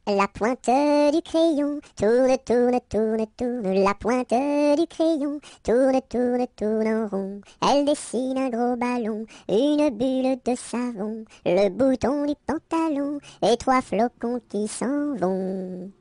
La pointe du crayon tourne, tourne, tourne, tourne. La pointe du crayon tourne, tourne, tourne en rond. Elle dessine un gros ballon, une bulle de savon, le bouton du pantalon et 3 flocons qui s'en vont.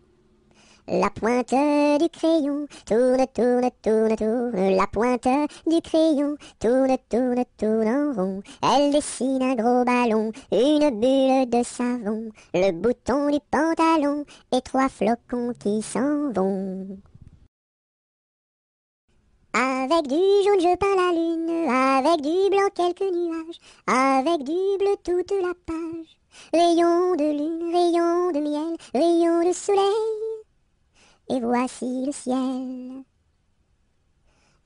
La pointe du crayon tourne, tourne, tourne, tourne. La pointe du crayon tourne, tourne, tourne en rond. Elle dessine un gros ballon, une bulle de savon, le bouton du pantalon et 3 flocons qui s'en vont. Avec du jaune je peins la lune, avec du blanc quelques nuages, avec du bleu toute la page. Rayon de lune, rayon de miel, rayon de soleil. Et voici le ciel.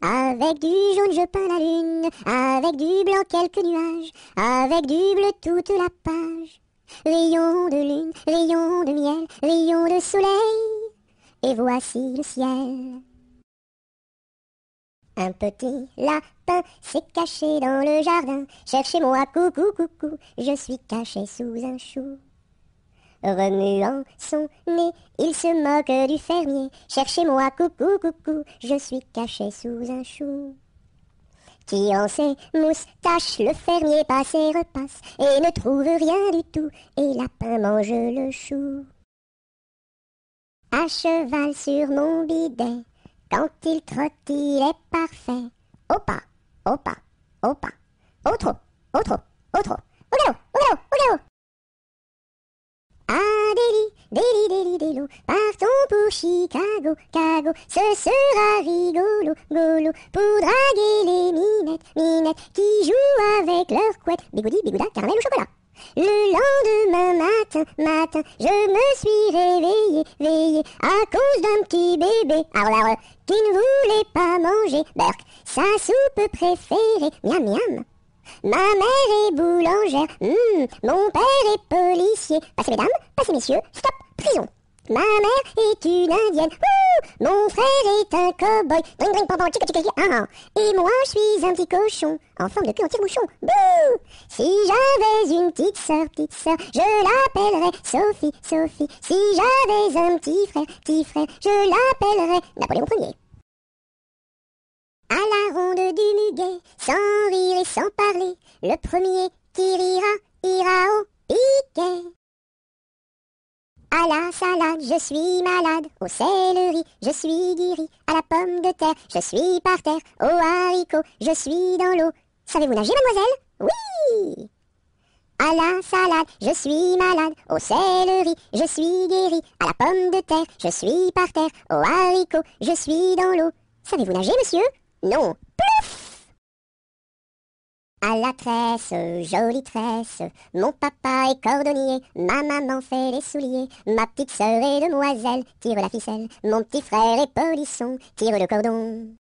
Avec du jaune je peins la lune, avec du blanc quelques nuages, avec du bleu toute la page. Rayon de lune, rayon de miel, rayon de soleil. Et voici le ciel. Un petit lapin s'est caché dans le jardin. Cherchez-moi, coucou, coucou, je suis caché sous un chou. Remuant son nez, il se moque du fermier. Cherchez-moi, coucou, coucou, je suis caché sous un chou. Tirant ses moustaches, le fermier passe et repasse et ne trouve rien du tout, et lapin mange le chou. À cheval sur mon bidet, quand il trotte, il est parfait. Au pas, au pas, au pas, au trot, au trot, au trot, au galop, au galop, au galop. Ah, déli, partons pour Chicago, Cago, ce sera rigolo, golo, pour draguer les minettes, qui jouent avec leur couette, bigoudi, bigouda, caramel au chocolat. Le lendemain matin, je me suis réveillé, à cause d'un petit bébé, qui ne voulait pas manger, Berk, sa soupe préférée, miam miam. Ma mère est boulangère, mon père est policier. Passez mesdames, passez messieurs, stop, prison. Ma mère est une indienne, mon frère est un cow-boy, dring dring pam chica chica ah. Et moi je suis un petit cochon, en forme de cul en tire-bouchon, bouh. Si j'avais une petite sœur, je l'appellerais Sophie, Sophie. Si j'avais un petit frère, je l'appellerais Napoléon Ier. À la ronde du muguet, sans rire et sans parler, le premier qui rira, ira au piquet. À la salade, je suis malade, au céleri, je suis guéri, à la pomme de terre, je suis par terre, au haricot, je suis dans l'eau. Savez-vous nager, mademoiselle? Oui! À la salade, je suis malade, au céleri, je suis guéri, à la pomme de terre, je suis par terre, au haricot, je suis dans l'eau. Savez-vous nager, monsieur? Non, plouf! À la tresse, jolie tresse, mon papa est cordonnier, ma maman fait les souliers, ma petite sœur est demoiselle, tire la ficelle, mon petit frère est polisson, tire le cordon.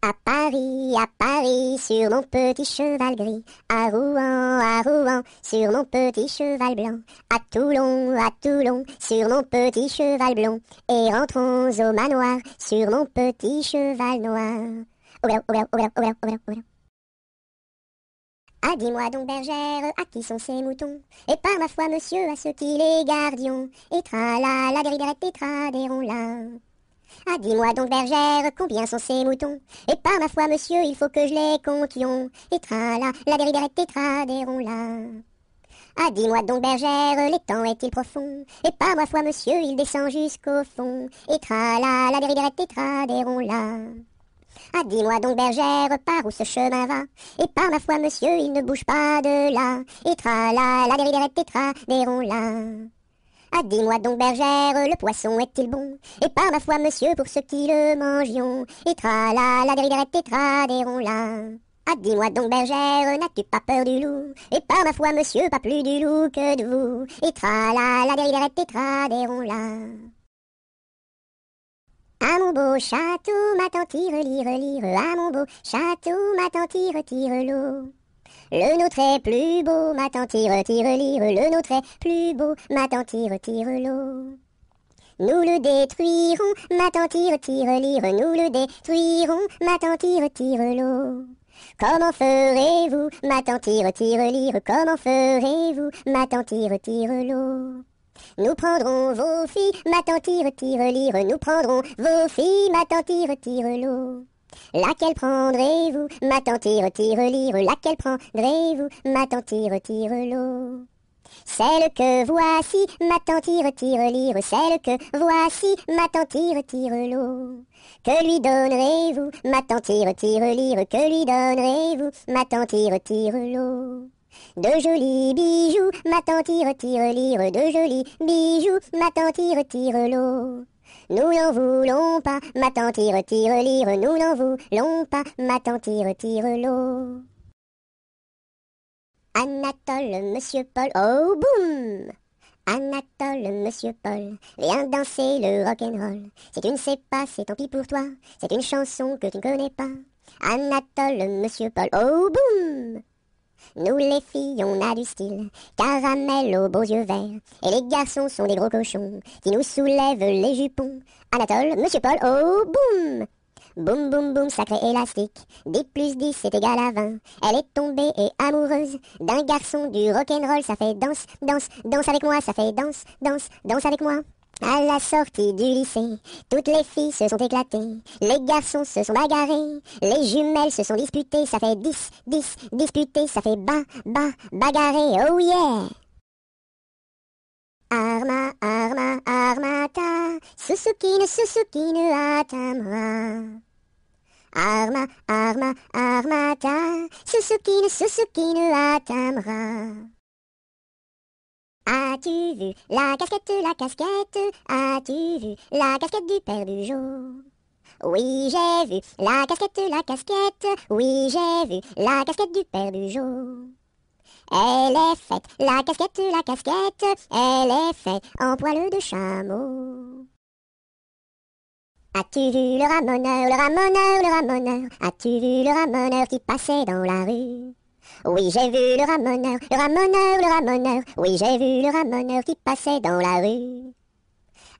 À Paris, sur mon petit cheval gris, à Rouen, sur mon petit cheval blanc, à Toulon, sur mon petit cheval blond, et rentrons au manoir, sur mon petit cheval noir. Au galop. Ah, dis-moi donc, bergère, à qui sont ces moutons? Et par ma foi, monsieur, à ceux qui les gardions, et tra-la, la dériderette et tra-déron-la. Ah, dis-moi donc, bergère, combien sont ces moutons? Et par ma foi, monsieur, il faut que je les comptions. Et tra-la, la dériderette et tra-déron-la. Ah, dis-moi donc, bergère, l'étang est-il profond? Et par ma foi, monsieur, il descend jusqu'au fond. Et tra-la, la dériderette et tra-déron-la. Ah, dis-moi donc, bergère, par où ce chemin va? Et par ma foi, monsieur, il ne bouge pas de là. Et tra-la, la dériderette et tra-déron-la. Ah, dis-moi donc, bergère, le poisson est-il bon? Et par ma foi, monsieur, pour ceux qui le mangions. Et tra-la, la dériderette et tra-déron-la. Ah, dis-moi donc, bergère, n'as-tu pas peur du loup? Et par ma foi, monsieur, pas plus du loup que de vous. Et tra-la, la dériderette et tra-déron-la. À mon beau château, ma tante tire, lire, à mon beau château, ma tante tire l'eau. Le nôtre est plus beau, ma tante tire, lire, le nôtre est plus beau, ma tante tire l'eau. Nous le détruirons, ma tante tire, lire, nous le détruirons, ma tante tire l'eau. Comment ferez-vous, ma tante tire, lire, comment ferez-vous, ma tante tire l'eau? Nous prendrons vos filles, ma tante tire-lire. Nous prendrons vos filles, ma tante tire-l'eau. Laquelle prendrez-vous, ma tante tire-lire? Laquelle prendrez-vous, ma tante tire-l'eau? Celle que voici, ma tante tire-lire. Celle que voici, ma tante tire-l'eau. Que lui donnerez-vous, ma tante tire-lire? Que lui donnerez-vous, ma tante tire-l'eau? De jolis bijoux, ma tante tire-lire. De jolis bijoux, ma tante tire-l'eau. Nous n'en voulons pas, ma tante tire-lire. Nous n'en voulons pas, ma tante tire-l'eau. Anatole, monsieur Paul, oh boum! Anatole, monsieur Paul, viens danser le rock'n'roll. Si tu ne sais pas, c'est tant pis pour toi, c'est une chanson que tu ne connais pas. Anatole, monsieur Paul, oh boum! Nous les filles, on a du style, caramel aux beaux yeux verts. Et les garçons sont des gros cochons, qui nous soulèvent les jupons. Anatole, monsieur Paul, oh boum! Boum boum boum, sacré élastique, 10 plus 10 c'est égal à 20. Elle est tombée et amoureuse d'un garçon du rock'n'roll. Ça fait danse, danse, danse avec moi. Ça fait danse, danse, danse avec moi. À la sortie du lycée, toutes les filles se sont éclatées. Les garçons se sont bagarrés. Les jumelles se sont disputées. Ça fait 10, 10, disputés. Ça fait bagarré, oh yeah! Arma, arma, armata, Susukine, Susukine, atamra. Arma, arma, armata, Susukine, Susukine, atamra. As-tu vu la casquette, as-tu vu la casquette du père Bugeaud? Oui, j'ai vu la casquette, oui, j'ai vu la casquette du père Bugeaud. Elle est faite, la casquette, elle est faite en poil de chameau. As-tu vu le ramoneur, as-tu vu le ramoneur qui passait dans la rue? Oui, j'ai vu le ramoneur, oui, j'ai vu le ramoneur qui passait dans la rue.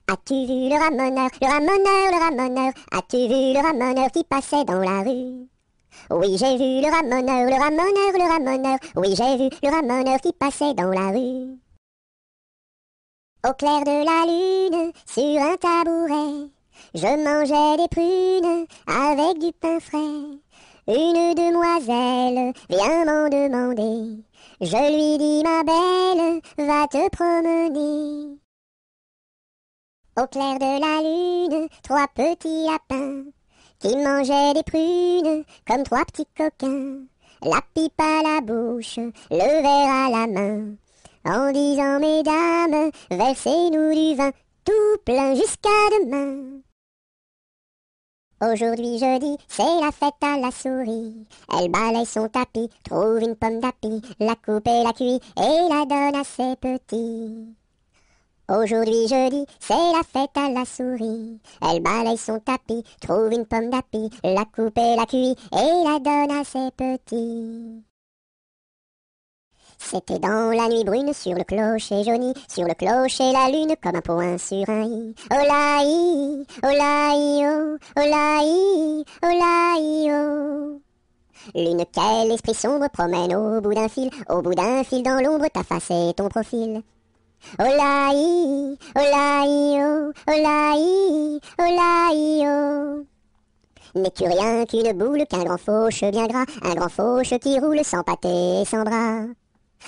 As-tu vu le ramoneur, as-tu vu le ramoneur qui passait dans la rue? Oui, j'ai vu le ramoneur, oui, j'ai vu le ramoneur qui passait dans la rue. Au clair de la lune, sur un tabouret, je mangeais des prunes avec du pain frais. Une demoiselle vient m'en demander. Je lui dis, ma belle, va te promener. Au clair de la lune, 3 petits lapins qui mangeaient des prunes comme 3 petits coquins. La pipe à la bouche, le verre à la main, en disant, mesdames, versez-nous du vin tout plein jusqu'à demain. Aujourd'hui jeudi, c'est la fête à la souris. Elle balaye son tapis, trouve une pomme d'api, la coupe et la cuit et la donne à ses petits. Aujourd'hui jeudi, c'est la fête à la souris. Elle balaye son tapis, trouve une pomme d'api, la coupe et la cuit et la donne à ses petits. C'était dans la nuit brune, sur le clocher jauni, sur le clocher la lune comme un point sur un i. Olaï, olaï, oh, olaï, olaï, oh. Lune, quel esprit sombre promène au bout d'un fil dans l'ombre ta face et ton profil. Olaï, olaï, oh, olaï, olaï, oh. N'es-tu rien qu'une boule, qu'un grand fauche bien gras, un grand fauche qui roule sans pâté et sans bras?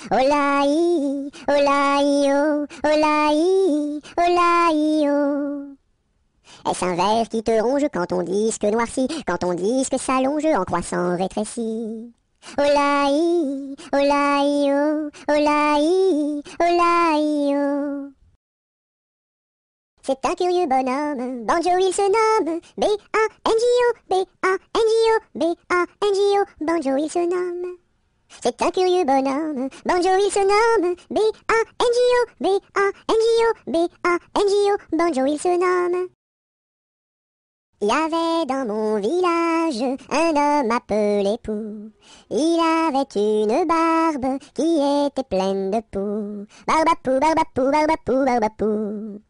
Olaï, olaï, oh, olaï, olaï, oh. Est-ce un ver qui te ronge quand ton disque noircit, quand ton disque s'allonge en croissant rétréci? Olaï, olaï, oh, olaï, olaï, oh. C'est un curieux bonhomme, Banjo il se nomme, B-A-N-J-O, B-A-N-J-O, B-A-N-J-O, Banjo il se nomme. C'est un curieux bonhomme, Banjo il se nomme, B-A-N-J-O, B-A-N-J-O, B-A-N-J-O, Banjo il se nomme. Il y avait dans mon village un homme appelé Pou. Il avait une barbe qui était pleine de poux. Barbapou, barbapou, barbapou, barbapou.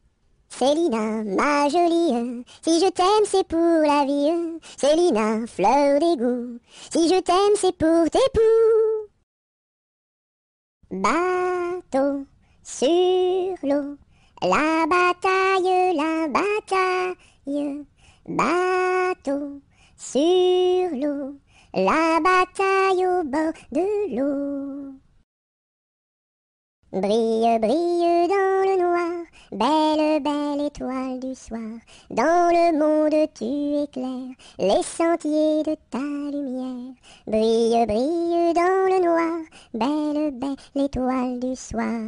Célina, ma jolie, si je t'aime c'est pour la vie. Célina, fleur d'égout, si je t'aime c'est pour tes poux. Bateau sur l'eau, La bataille, bateau sur l'eau, la bataille au bord de l'eau. Brille, brille dans le noir, belle, belle étoile du soir. Dans le monde tu éclaires les sentiers de ta lumière. Brille, brille dans le noir, belle, belle étoile du soir.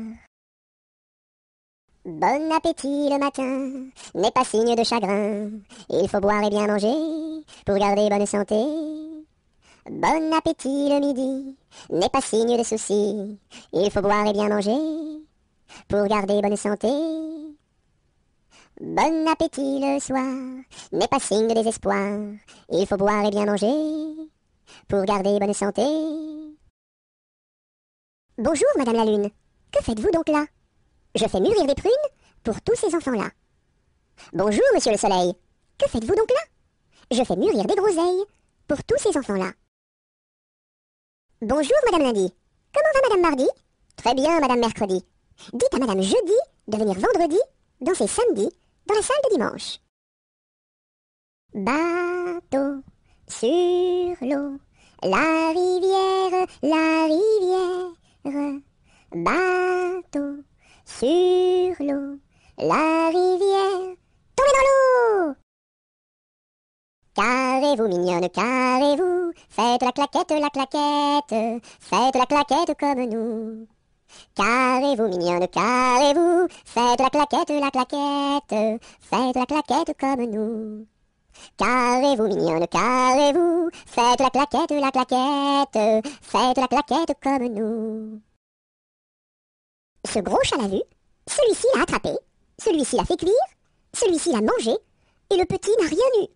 Bon appétit le matin n'est pas signe de chagrin. Il faut boire et bien manger pour garder bonne santé. Bon appétit le midi n'est pas signe de souci. Il faut boire et bien manger pour garder bonne santé. Bon appétit le soir n'est pas signe de désespoir. Il faut boire et bien manger pour garder bonne santé. Bonjour Madame la Lune, que faites-vous donc là? Je fais mûrir des prunes pour tous ces enfants-là. Bonjour Monsieur le Soleil, que faites-vous donc là? Je fais mûrir des groseilles pour tous ces enfants-là. Bonjour Madame Lundi, comment va Madame Mardi? Très bien Madame Mercredi. Dites à Madame Jeudi de venir vendredi danser samedi dans la salle de dimanche. Bateau sur l'eau, la rivière, bateau sur l'eau, la rivière, tombez dans l'eau! Carrez-vous mignonne, carrez-vous, faites la claquette, faites la claquette comme nous. Carrez-vous mignonne, carrez-vous, faites la claquette, faites la claquette comme nous. Carrez-vous mignonne, carrez-vous, faites la claquette, faites la claquette comme nous. Ce gros chat l'a vu, celui-ci l'a attrapé, celui-ci l'a fait cuire, celui-ci l'a mangé, et le petit n'a rien eu.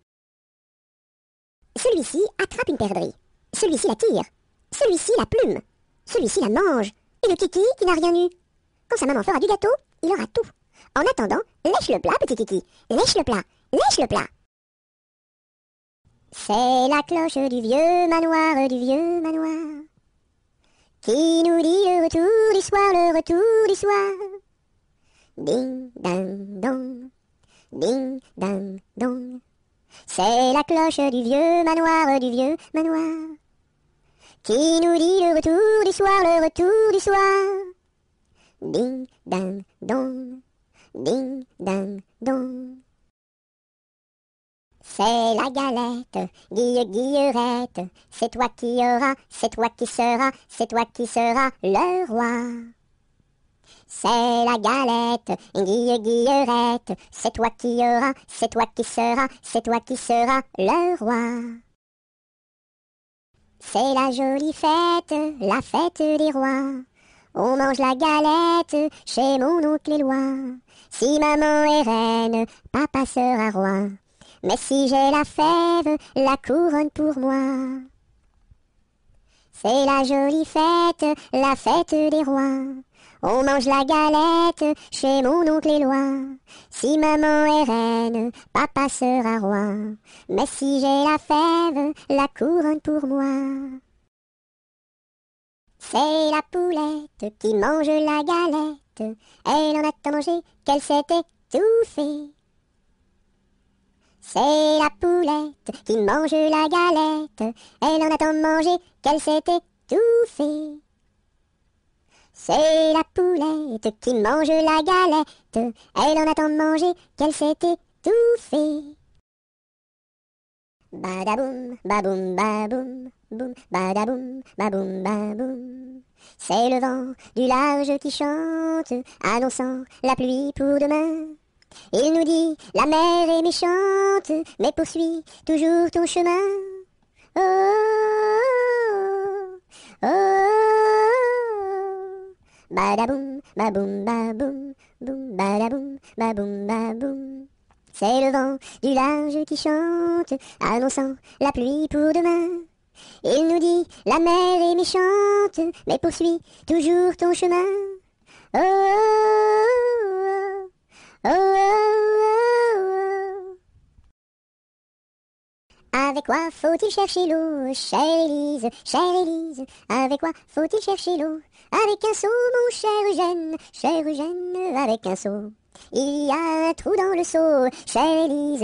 Celui-ci attrape une perdrix, celui-ci la tire, celui-ci la plume, celui-ci la mange, et le kiki qui n'a rien eu. Quand sa maman fera du gâteau, il aura tout. En attendant, lèche le plat, petit kiki, lèche le plat, lèche le plat. C'est la cloche du vieux manoir, qui nous dit le retour du soir, le retour du soir. Ding, dang, dong, ding, dang, dong. C'est la cloche du vieux manoir, qui nous dit le retour du soir, le retour du soir. Ding, dang, dong, ding, dang, dong. C'est la galette, guillerette, c'est toi qui auras, c'est toi qui seras, c'est toi qui seras le roi. C'est la galette, guillerette, c'est toi qui auras, c'est toi qui seras, c'est toi qui seras le roi. C'est la jolie fête, la fête des rois. On mange la galette chez mon oncle Éloi. Si maman est reine, papa sera roi. Mais si j'ai la fève, la couronne pour moi. C'est la jolie fête, la fête des rois. On mange la galette chez mon oncle Éloi. Si maman est reine, papa sera roi. Mais si j'ai la fève, la couronne pour moi. C'est la poulette qui mange la galette. Elle en a tant mangé qu'elle s'est étouffée. C'est la poulette qui mange la galette. Elle en a tant mangé qu'elle s'est étouffée. C'est la poulette qui mange la galette. Elle en a tant mangé qu'elle s'est étouffée. Badaboum, baboum, baboum, boum, badaboum, baboum, baboum. C'est le vent du large qui chante, annonçant la pluie pour demain. Il nous dit, la mer est méchante, mais poursuis toujours ton chemin. Oh, oh, oh, oh. Badaboum, baboum, baboum, boum, badaboum, baboum, baboum. C'est le vent du large qui chante, annonçant la pluie pour demain. Il nous dit, la mer est méchante, mais poursuis toujours ton chemin. Oh, oh, oh, oh, oh, oh. Avec quoi faut-il chercher l'eau, chère Élise, avec quoi faut-il chercher l'eau? Avec un seau, mon cher Eugène, avec un seau. Il y a un trou dans le seau, chère Élise,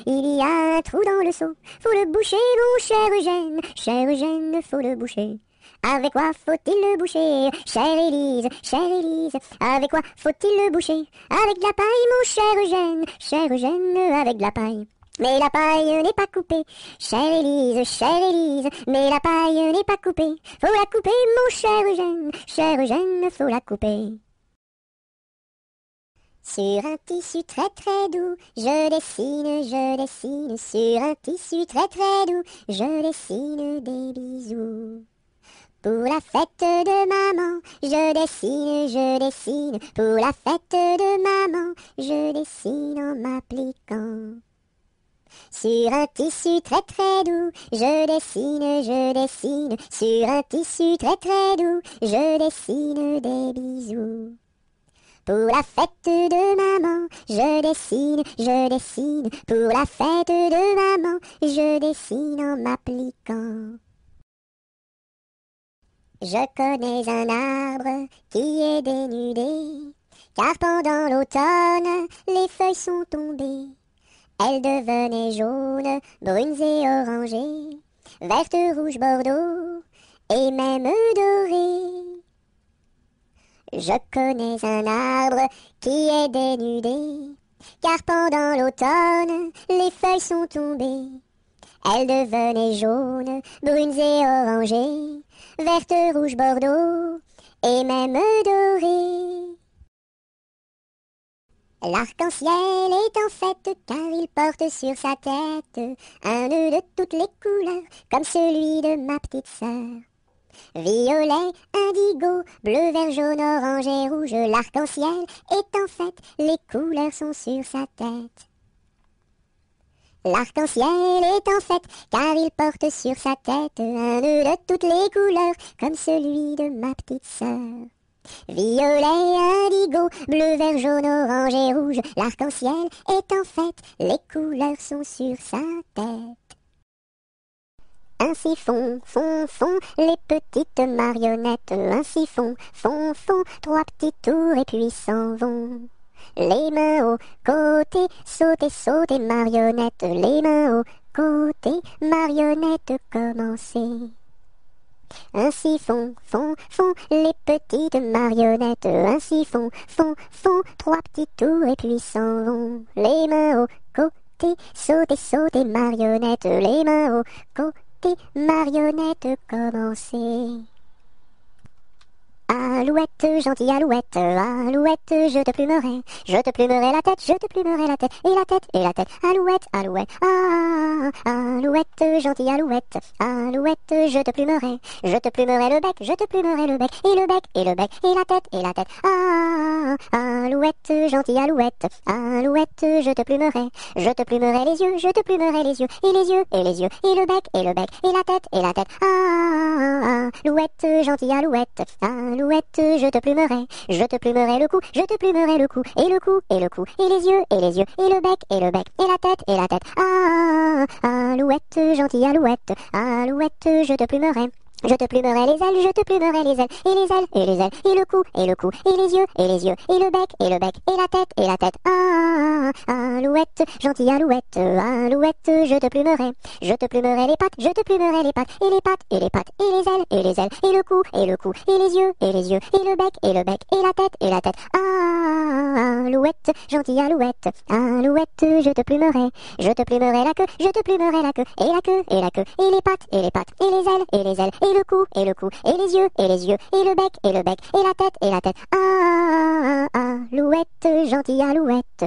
il y a un trou dans le seau. Faut le boucher, mon cher Eugène, faut le boucher. Avec quoi faut-il le boucher, chère Élise, avec quoi faut-il le boucher? Avec de la paille, mon cher Eugène, avec de la paille. Mais la paille n'est pas coupée, chère Élise, mais la paille n'est pas coupée. Faut la couper, mon cher Eugène, faut la couper. Sur un tissu très très doux, je dessine, sur un tissu très très doux, je dessine des bisous. Pour la fête de maman, je dessine, pour la fête de maman, je dessine en m'appliquant. Sur un tissu très très doux, je dessine, sur un tissu très très doux, je dessine des bisous. Pour la fête de maman, je dessine, pour la fête de maman, je dessine en m'appliquant. Je connais un arbre qui est dénudé, car pendant l'automne, les feuilles sont tombées. Elles devenaient jaunes, brunes et orangées, vertes, rouges, bordeaux, et même dorées. Je connais un arbre qui est dénudé, car pendant l'automne, les feuilles sont tombées. Elles devenaient jaunes, brunes et orangées, vertes, rouges, bordeaux, et même dorées. L'arc-en-ciel est en fête, car il porte sur sa tête un nœud de toutes les couleurs, comme celui de ma petite sœur. Violet, indigo, bleu, vert, jaune, orange et rouge, l'arc-en-ciel est en fête, les couleurs sont sur sa tête. L'arc-en-ciel est en fête, car il porte sur sa tête un nœud de toutes les couleurs, comme celui de ma petite sœur. Violet, indigo, bleu, vert, jaune, orange et rouge, l'arc-en-ciel est en fête, les couleurs sont sur sa tête. Ainsi font, les petites marionnettes, ainsi font, trois petits tours et puis s'en vont. Les mains au côté, sauter, marionnettes, les mains au côté, marionnettes, commencez. Ainsi font, les petites marionnettes, ainsi font, trois petits tours et puis s'en vont. Les mains au côté, sauter, marionnettes, les mains au côté, marionnettes, commencez. Alouette, gentille alouette, je te plumerai la tête, et la tête, alouette, alouette, gentille alouette, je te plumerai le bec, et le bec, et la tête, alouette, gentille alouette, je te plumerai les yeux, et les yeux, et le bec, et la tête, alouette, gentille alouette, je te plumerai le cou, et le cou, et les yeux, et le bec, et la tête, alouette, gentille alouette, je te plumerai les ailes, et les ailes, et le cou, et les yeux, et le bec, et la tête, alouette, gentille alouette, je te plumerai les pattes, et les pattes, et les ailes, et le cou, et les yeux, et le bec, et la tête, alouette, gentille alouette, je te plumerai la queue, et la queue, et les pattes, et les ailes, et le cou, et les yeux, et le bec, et la tête, alouette, gentille alouette,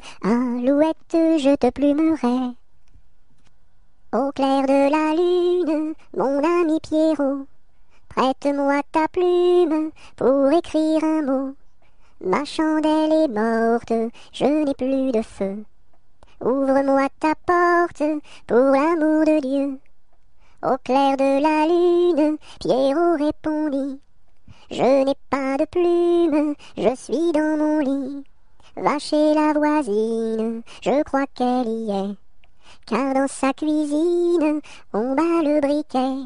je te plumerai. Au clair de la lune, mon ami Pierrot, prête-moi ta plume pour écrire un mot. Ma chandelle est morte, je n'ai plus de feu. Ouvre-moi ta porte pour l'amour de Dieu. Au clair de la lune, Pierrot répondit, je n'ai pas de plume, je suis dans mon lit. Va chez la voisine, je crois qu'elle y est, car dans sa cuisine, on bat le briquet.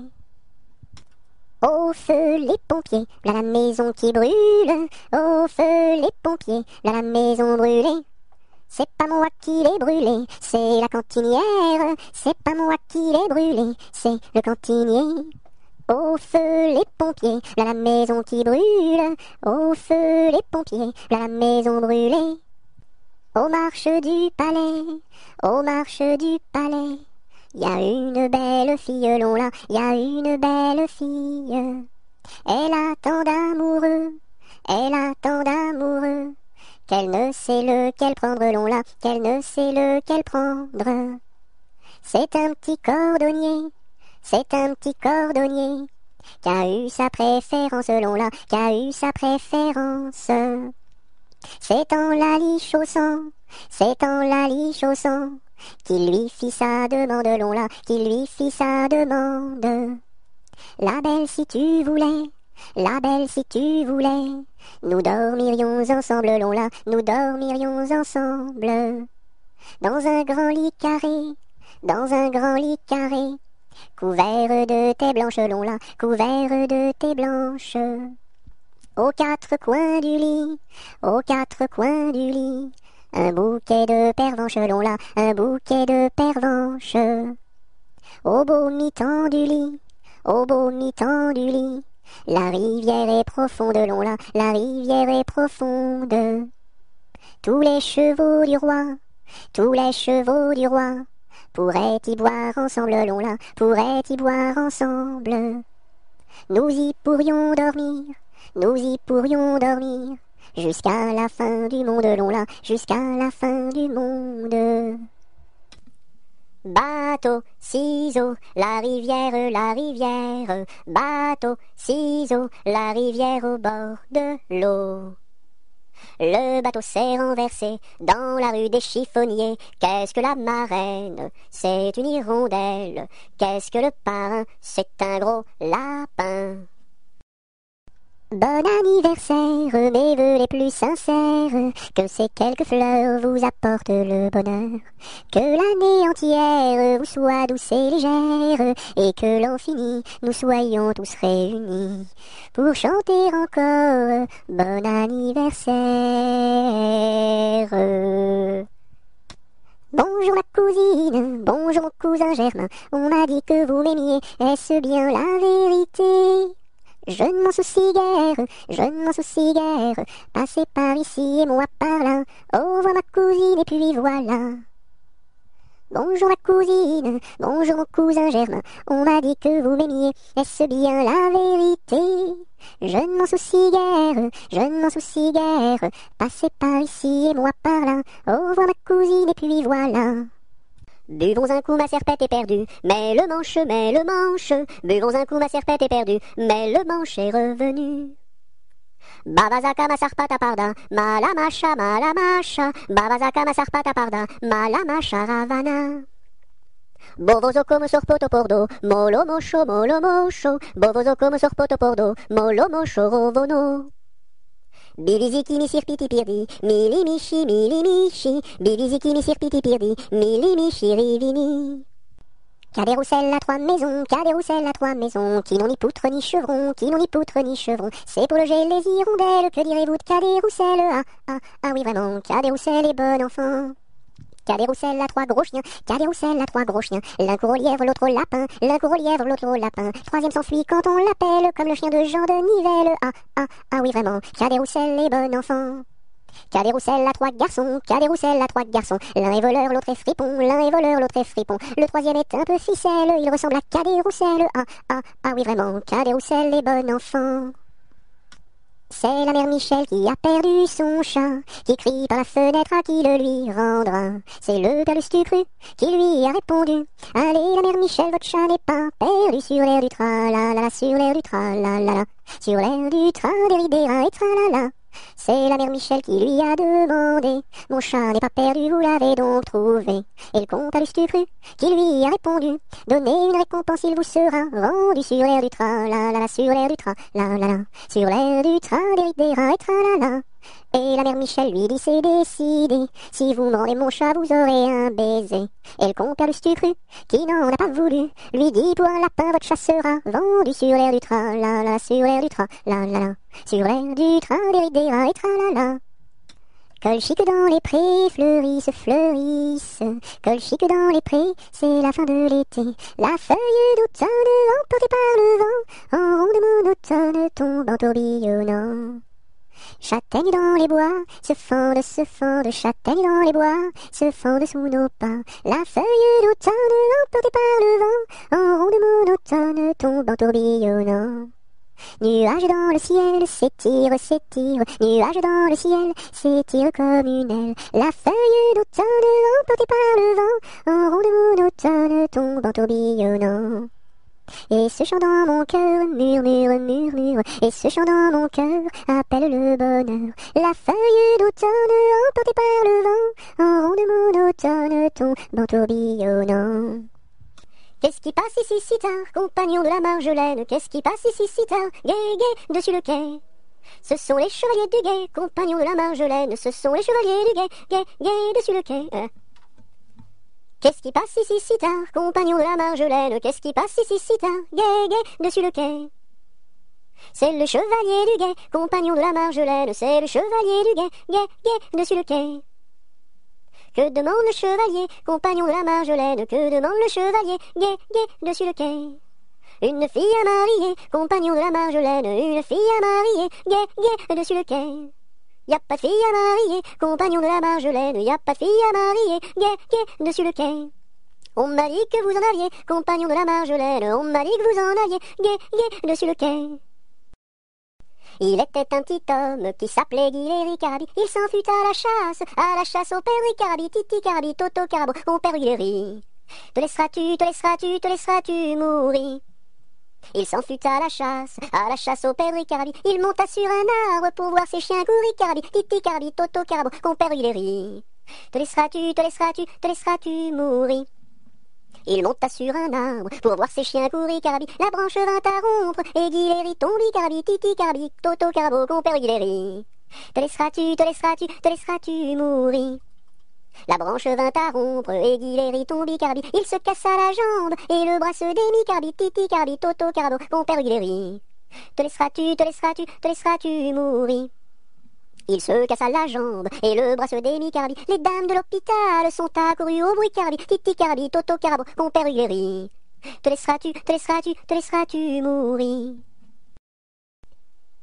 Au feu les pompiers, là la maison qui brûle. Au feu les pompiers, là la maison brûlée. C'est pas moi qui l'ai brûlé, c'est la cantinière. C'est pas moi qui l'ai brûlé, c'est le cantinier. Au feu les pompiers, là la maison qui brûle. Au feu les pompiers, là la maison brûlée. Aux marches du palais, aux marches du palais, y a une belle fille, long là, y a une belle fille. Elle a tant d'amoureux, elle a tant d'amoureux, qu'elle ne sait lequel prendre, long là, qu'elle ne sait lequel prendre. C'est un petit cordonnier, c'est un petit cordonnier, qui a eu sa préférence, long là, qui a eu sa préférence. C'est en la lichaussant, c'est en la lichaussant, qu'il lui fit sa demande, long là, qu'il lui fit sa demande. La belle si tu voulais, la belle si tu voulais, nous dormirions ensemble, long là, nous dormirions ensemble. Dans un grand lit carré, dans un grand lit carré, couvert de tais blanches, long là, couvert de tais blanches. Aux quatre coins du lit, aux quatre coins du lit, un bouquet de pervenches, long là, un bouquet de pervenches. Au beau mi-temps du lit, au beau mi-temps du lit, la rivière est profonde, long là, la rivière est profonde. Tous les chevaux du roi, tous les chevaux du roi, pourraient y boire ensemble, long là, pourraient y boire ensemble. Nous y pourrions dormir, nous y pourrions dormir, jusqu'à la fin du monde, long là, jusqu'à la fin du monde. Bateau, ciseaux, la rivière, bateau, ciseaux, la rivière au bord de l'eau. Le bateau s'est renversé dans la rue des chiffonniers. Qu'est-ce que la marraine? C'est une hirondelle. Qu'est-ce que le parrain? C'est un gros lapin. Bon anniversaire, mes vœux les plus sincères, que ces quelques fleurs vous apportent le bonheur, que l'année entière vous soit douce et légère, et que l'an fini, nous soyons tous réunis, pour chanter encore bon anniversaire. Bonjour ma cousine, bonjour mon cousin Germain, on m'a dit que vous m'aimiez, est-ce bien la vérité? Je ne m'en soucie guère, je ne m'en soucie guère, passez par ici et moi par là, au revoir ma cousine et puis voilà. Bonjour ma cousine, bonjour mon cousin Germain, on m'a dit que vous m'aimiez, est-ce bien la vérité? Je ne m'en soucie guère, je ne m'en soucie guère, passez par ici et moi par là, au revoir ma cousine et puis voilà. Buvons un coup, ma serpette est perdue, mais le manche, buvons un coup, ma serpette est perdue, mais le manche est revenu. Babazaka ma sarpata parda, malamacha, babazaka ma sarpata parda, malamacha ravana. Bovozo come sorpoto pordo, molo mosho, bovozo come sorpoto pordo, molo mosho rovono. Biliziki mi sirpiti pirdi, mili michi, biliziki mi sirpiti pirdi, mili michi rivini. Cadet-Roussel à trois maisons, Cadet-Roussel à trois maisons, qui n'ont ni poutre ni chevron, qui n'ont ni poutre ni chevron, c'est pour loger les hirondelles, que direz-vous de Cadet-Roussel? Ah oui vraiment, Cadet-Roussel est bon enfant. Cadet-Roussel a trois gros chiens, Cadet-Roussel a trois gros chiens, l'un court au lièvre, l'autre au lapin, l'un court au lièvre, l'autre au lapin, troisième s'enfuit quand on l'appelle, comme le chien de Jean de Nivelle. Ah oui vraiment, Cadet-Roussel est bon enfant. Cadet-Roussel a trois garçons, Cadet-Roussel a trois garçons, l'un est voleur, l'autre est fripon, l'un est voleur, l'autre est fripon, le troisième est un peu ficelle, il ressemble à Cadet-Roussel. Ah oui vraiment, Cadet-Roussel est bon enfant. C'est la mère Michel qui a perdu son chat, qui crie par la fenêtre à qui le lui rendra. C'est le père Lustucru qui lui a répondu: allez la mère Michel, votre chat n'est pas perdu sur l'air du tra-la-la-la, sur l'air du tra-la-la-la, sur l'air du tra-déridéra et tra-la-la. C'est la mère Michel qui lui a demandé: mon chat n'est pas perdu, vous l'avez donc trouvé? Et le comte à Lustucru qui lui a répondu: donnez une récompense, il vous sera rendu sur l'air du tra-la-la-la, sur l'air du tra-la-la-la, sur l'air du tra-déridéra et tra-la-la. Et la mère Michel lui dit c'est décidé, si vous me rendez mon chat vous aurez un baiser. Et le compère Lustucru, qui n'en a pas voulu, lui dit pour un lapin votre chat sera vendu sur l'air du train, la la, sur l'air du train, la la la, sur l'air du train des rats et tra la la. Colchique dans les prés fleurissent, fleurissent. Colchique dans les prés, c'est la fin de l'été. La feuille d'automne emportée par le vent, en ronde monotone tombe en tourbillonnant. Châtaignes dans les bois, se fendent, châtaignes dans les bois, se fendent sous nos pas. La feuille d'automne emportée par le vent, en ronde monotone tombe en tourbillonnant. Nuages dans le ciel, s'étire, s'étire, nuages dans le ciel, s'étire comme une aile. La feuille d'automne emportée par le vent, en ronde monotone tombe en tourbillonnant. Et ce chant dans mon cœur murmure, murmure, et ce chant dans mon cœur appelle le bonheur. La feuille d'automne emportée par le vent, en ronde monotone tombe en tourbillonnant. Qu'est-ce qui passe ici si tard, compagnon de la Marjolaine? Qu'est-ce qui passe ici si tard, gai, gai, dessus le quai? Ce sont les chevaliers du guet, compagnons de la Marjolaine. Ce sont les chevaliers du guet, gai, gai, dessus le quai. Qu'est-ce qui passe ici si tard, compagnons de la Marjolaine? Qu'est-ce qui passe ici si tard, gai, gai, dessus le quai? C'est le chevalier du guet, compagnon de la Marjolaine. C'est le chevalier du guet, gai, gai, dessus le quai. Que demande le chevalier, compagnon de la Marjolaine? Que demande le chevalier, gai, gai, dessus le quai? Une fille à marier, compagnon de la Marjolaine. Une fille à marier, gai, gai, dessus le quai. Y a pas de fille à marier, compagnon de la Marjolaine. Y a pas de fille à marier, gai, gai, dessus le quai. On m'a dit que vous en aviez, compagnon de la Marjolaine. On m'a dit que vous en aviez, gai, gai, dessus le quai. Il était un petit homme qui s'appelait Guilleri Carabi. Il s'en fut à la chasse au père Carabi, Titi Carabi, Toto Carabo, mon père Guilleri. Te laisseras-tu mourir? Il s'en fut à la chasse au père Carabi. Il monta sur un arbre pour voir ses chiens courir Carabi, Titi Carabi, Toto Carabo, mon père Guilleri. Te laisseras-tu mourir? Il monta sur un arbre pour voir ses chiens courir Carabi. La branche vint à rompre et Guilleri tombi Carabi, Titi Carabi, Toto Carabo, compère Guilleri. Te laisseras-tu mourir? La branche vint à rompre et Guilleri tombi Carabi. Il se cassa la jambe et le bras se démit Carabi, Titi Carabi, Toto Carabo, compère Guilleri. Te laisseras-tu mourir? Il se cassa la jambe et le bras se démit Carabi. Les dames de l'hôpital sont accourues au bruit Carabi, Titi Carabi, Toto Carabo, compère Guilleri. Te laisseras-tu mourir?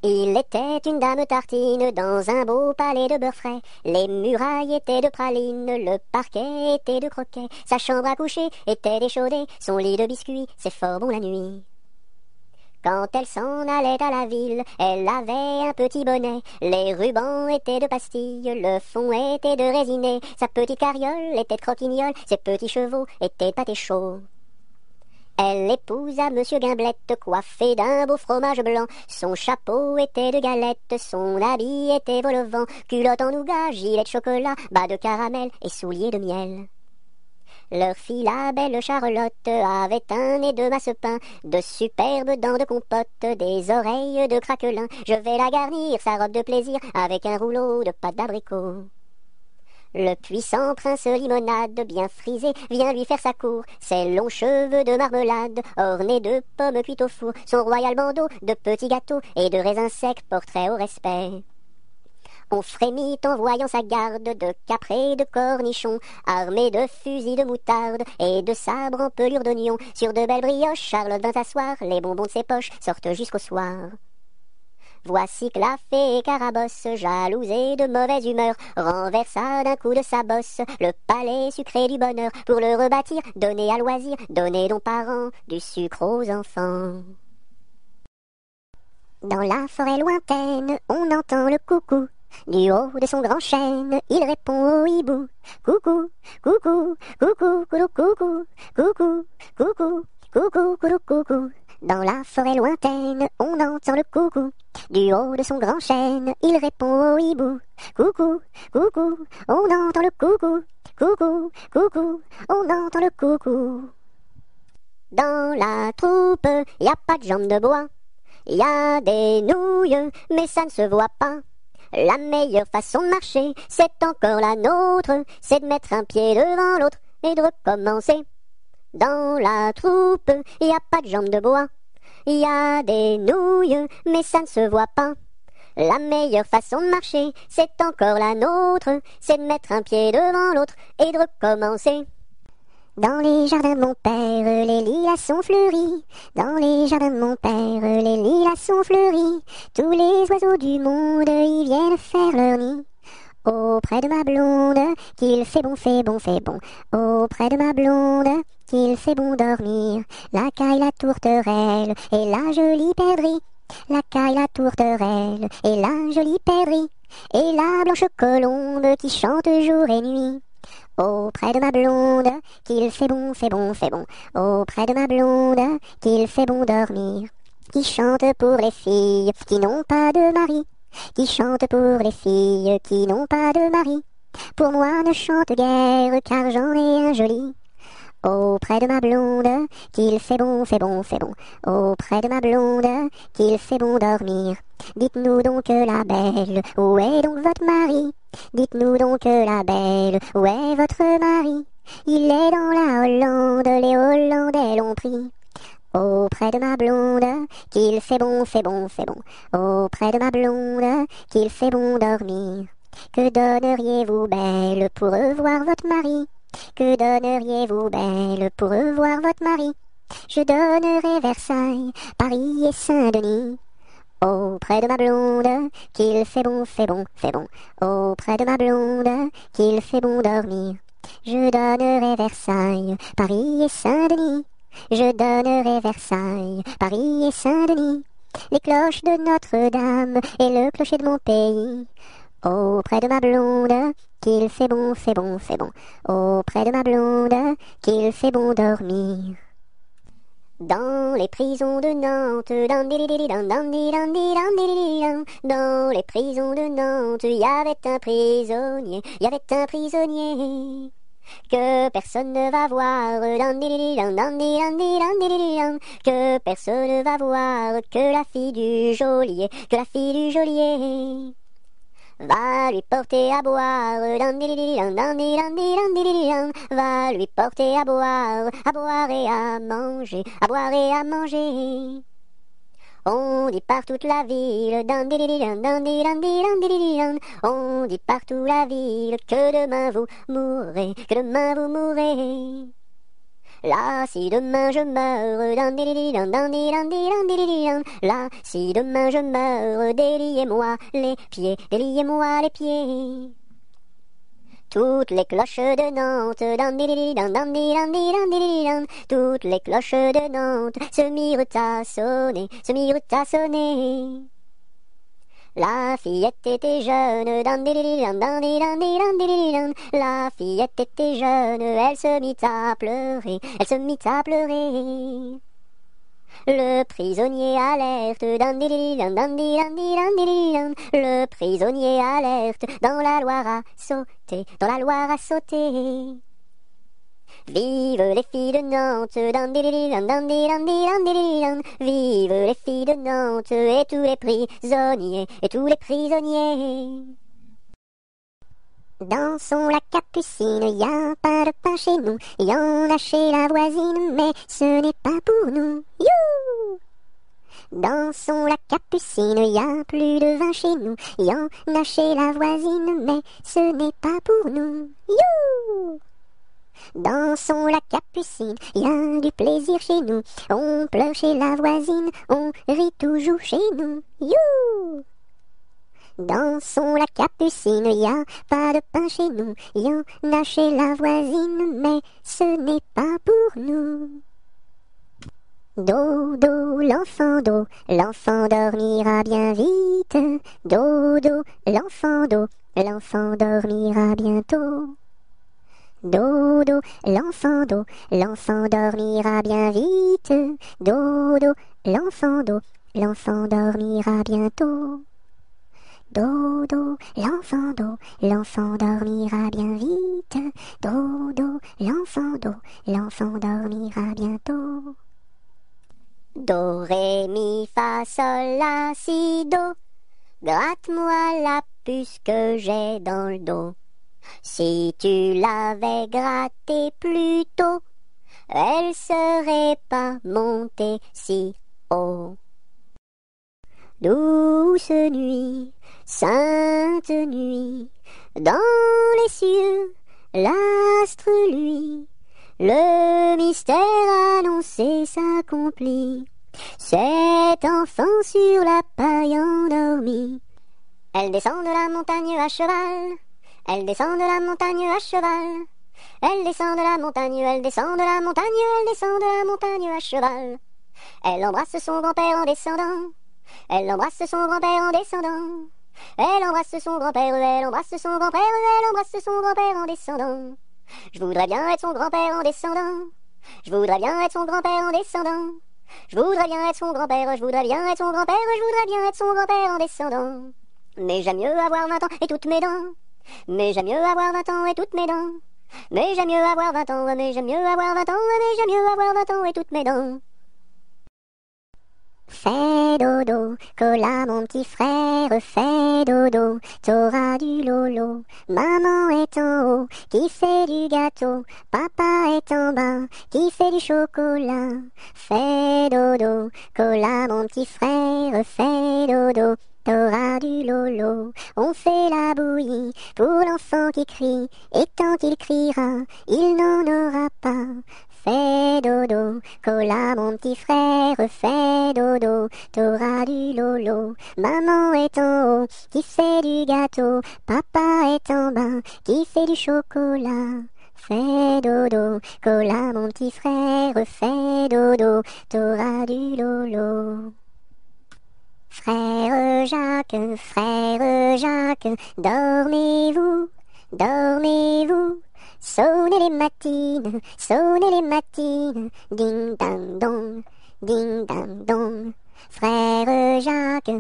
Il était une dame tartine dans un beau palais de beurre frais. Les murailles étaient de praline, le parquet était de croquet. Sa chambre à coucher était d'échaudée, son lit de biscuits, c'est fort bon la nuit. Quand elle s'en allait à la ville, elle avait un petit bonnet. Les rubans étaient de pastilles, le fond était de résiné. Sa petite carriole était de croquignole, ses petits chevaux étaient de pâté chaud. Elle épousa Monsieur Gimblette, coiffé d'un beau fromage blanc. Son chapeau était de galette, son habit était vol au vent. Culotte en nougat, gilet de chocolat, bas de caramel et souliers de miel. Leur fille, la belle Charlotte, avait un nez de massepain, de superbes dents de compote, des oreilles de craquelin. Je vais la garnir, sa robe de plaisir, avec un rouleau de pâte d'abricot. Le puissant prince Limonade, bien frisé, vient lui faire sa cour. Ses longs cheveux de marmelade, ornés de pommes cuites au four. Son royal bandeau de petits gâteaux et de raisins secs, portrait au respect. On frémit en voyant sa garde de caprés de cornichons, armés de fusils de moutarde et de sabres en pelure d'oignon. Sur de belles brioches, Charlotte vint s'asseoir, les bonbons de ses poches sortent jusqu'au soir. Voici que la fée Carabosse, jalouse et de mauvaise humeur, renversa d'un coup de sa bosse le palais sucré du bonheur. Pour le rebâtir, donner à loisir, donner donc parents du sucre aux enfants. Dans la forêt lointaine, on entend le coucou. Du haut de son grand chêne, il répond au hibou. Coucou, coucou, coucou, coucou, coucou, coucou, coucou, coucou, coucou, coucou. Dans la forêt lointaine, on entend le coucou. Du haut de son grand chêne, il répond au hibou. Coucou, coucou, on entend le coucou. Coucou, coucou, on entend le coucou. Dans la troupe, y a pas de jambes de bois. Y a des nouilles, mais ça ne se voit pas. La meilleure façon de marcher, c'est encore la nôtre, c'est de mettre un pied devant l'autre et de recommencer. Dans la troupe, y a pas de jambes de bois, y a des nouilles, mais ça ne se voit pas. La meilleure façon de marcher, c'est encore la nôtre, c'est de mettre un pied devant l'autre et de recommencer. Dans les jardins de mon père, les lilas sont fleuris. Dans les jardins de mon père, les lilas sont fleuris. Tous les oiseaux du monde y viennent faire leur nid. Auprès de ma blonde, qu'il fait bon, fait bon, fait bon. Auprès de ma blonde, qu'il fait bon dormir. La caille, la tourterelle et la jolie perdrix. La caille, la tourterelle et la jolie perdrix. Et la blanche colombe qui chante jour et nuit. Auprès de ma blonde, qu'il fait bon, fait bon, fait bon. Auprès de ma blonde, qu'il fait bon dormir. Qui chante pour les filles qui n'ont pas de mari. Qui chante pour les filles qui n'ont pas de mari. Pour moi ne chante guère car j'en ai un joli. Auprès de ma blonde, qu'il fait bon, fait bon, fait bon. Auprès de ma blonde, qu'il fait bon dormir. Dites-nous donc la belle, où est donc votre mari? Dites-nous donc la belle, où est votre mari? Il est dans la Hollande, les Hollandais l'ont pris. Auprès de ma blonde, qu'il fait bon, fait bon, fait bon. Auprès de ma blonde, qu'il fait bon dormir. Que donneriez-vous belle pour revoir votre mari? Que donneriez-vous belle pour revoir votre mari? Je donnerais Versailles, Paris et Saint-Denis. Auprès de ma blonde, qu'il fait bon, fait bon, fait bon. Auprès de ma blonde, qu'il fait bon dormir. Je donnerai Versailles, Paris et Saint-Denis. Je donnerai Versailles, Paris et Saint-Denis. Les cloches de Notre-Dame et le clocher de mon pays. Auprès de ma blonde, qu'il fait bon, fait bon, fait bon. Auprès de ma blonde, qu'il fait bon dormir. Dans les prisons de Nantes, dans les prisons de Nantes, y avait un prisonnier, que personne ne va voir, que personne ne va voir, que la fille du geôlier, va lui porter à boire, va lui porter à boire et à manger, à boire et à manger. On dit par toute la ville, on dit partout la ville, que demain vous mourrez, que demain vous mourrez. Là, si demain je meurs, là, si demain je meurs, déliez-moi les pieds, déliez-moi les pieds. Toutes les cloches de Nantes, toutes les cloches de Nantes se mirent à sonner, se mirent à sonner. La fillette était jeune, la fillette était jeune, elle se mit à pleurer, elle se mit à pleurer. Le prisonnier alerte, le prisonnier alerte, dans la Loire à sauter, dans la Loire à sauter. Vive les filles de Nantes, vive les filles de Nantes, et tous les prisonniers, et tous les prisonniers. Dansons la capucine, y a pas de pain chez nous, y en a chez la voisine, mais ce n'est pas pour nous. You! Dansons la capucine, y a plus de vin chez nous, y en a chez la voisine, mais ce n'est pas pour nous. You! Dansons la capucine, y a du plaisir chez nous, on pleure chez la voisine, on rit toujours chez nous. You! Dansons la capucine, y a pas de pain chez nous, y en a chez la voisine, mais ce n'est pas pour nous. Dodo, l'enfant dormira bien vite. Dodo, l'enfant dormira bientôt. Dodo, l'enfant dormira bien vite. Dodo, l'enfant dormira bientôt. Dodo, l'enfant dormira bien vite. Dodo, l'enfant dormira bientôt. Do, ré, mi, fa, sol, la, si, do. Gratte-moi la puce que j'ai dans le dos. Si tu l'avais grattée plus tôt, elle serait pas montée si haut. Douce nuit, sainte nuit, dans les cieux, l'astre lui, le mystère annoncé s'accomplit. Cet enfant sur la paille endormi. Elle descend de la montagne à cheval, elle descend de la montagne à cheval. Elle descend de la montagne, elle descend de la montagne, elle descend de la montagne à cheval. Elle embrasse son grand-père en descendant, elle embrasse son grand-père en descendant. Elle embrasse son grand-père, elle embrasse son grand-père, elle embrasse son grand-père en descendant. Je voudrais bien être son grand-père en descendant, je voudrais bien être son grand-père en descendant. Je voudrais bien être son grand-père, je voudrais bien être son grand-père, je voudrais bien être son grand-père en descendant. Mais j'aime mieux avoir 20 ans et toutes mes dents. Mais j'aime mieux avoir 20 ans et toutes mes dents. Mais j'aime mieux avoir 20 ans, mais j'aime mieux avoir 20 ans, mais j'aime mieux avoir 20 ans et toutes mes dents. Fais dodo, cola mon petit frère, fais dodo, t'auras du lolo. Maman est en haut, qui fait du gâteau, papa est en bas, qui fait du chocolat. Fais dodo, cola mon petit frère, fais dodo, t'auras du lolo. On fait la bouillie pour l'enfant qui crie, et tant qu'il criera, il n'en aura pas. Fais dodo, cola mon petit frère, fais dodo, t'auras du lolo. Maman est en haut, qui fait du gâteau, papa est en bas, qui fait du chocolat. Fais dodo, cola mon petit frère, fais dodo, t'auras du lolo. Frère Jacques, dormez-vous, dormez-vous. Sonnez les matines, ding dang dong, ding dang dong. Frère Jacques,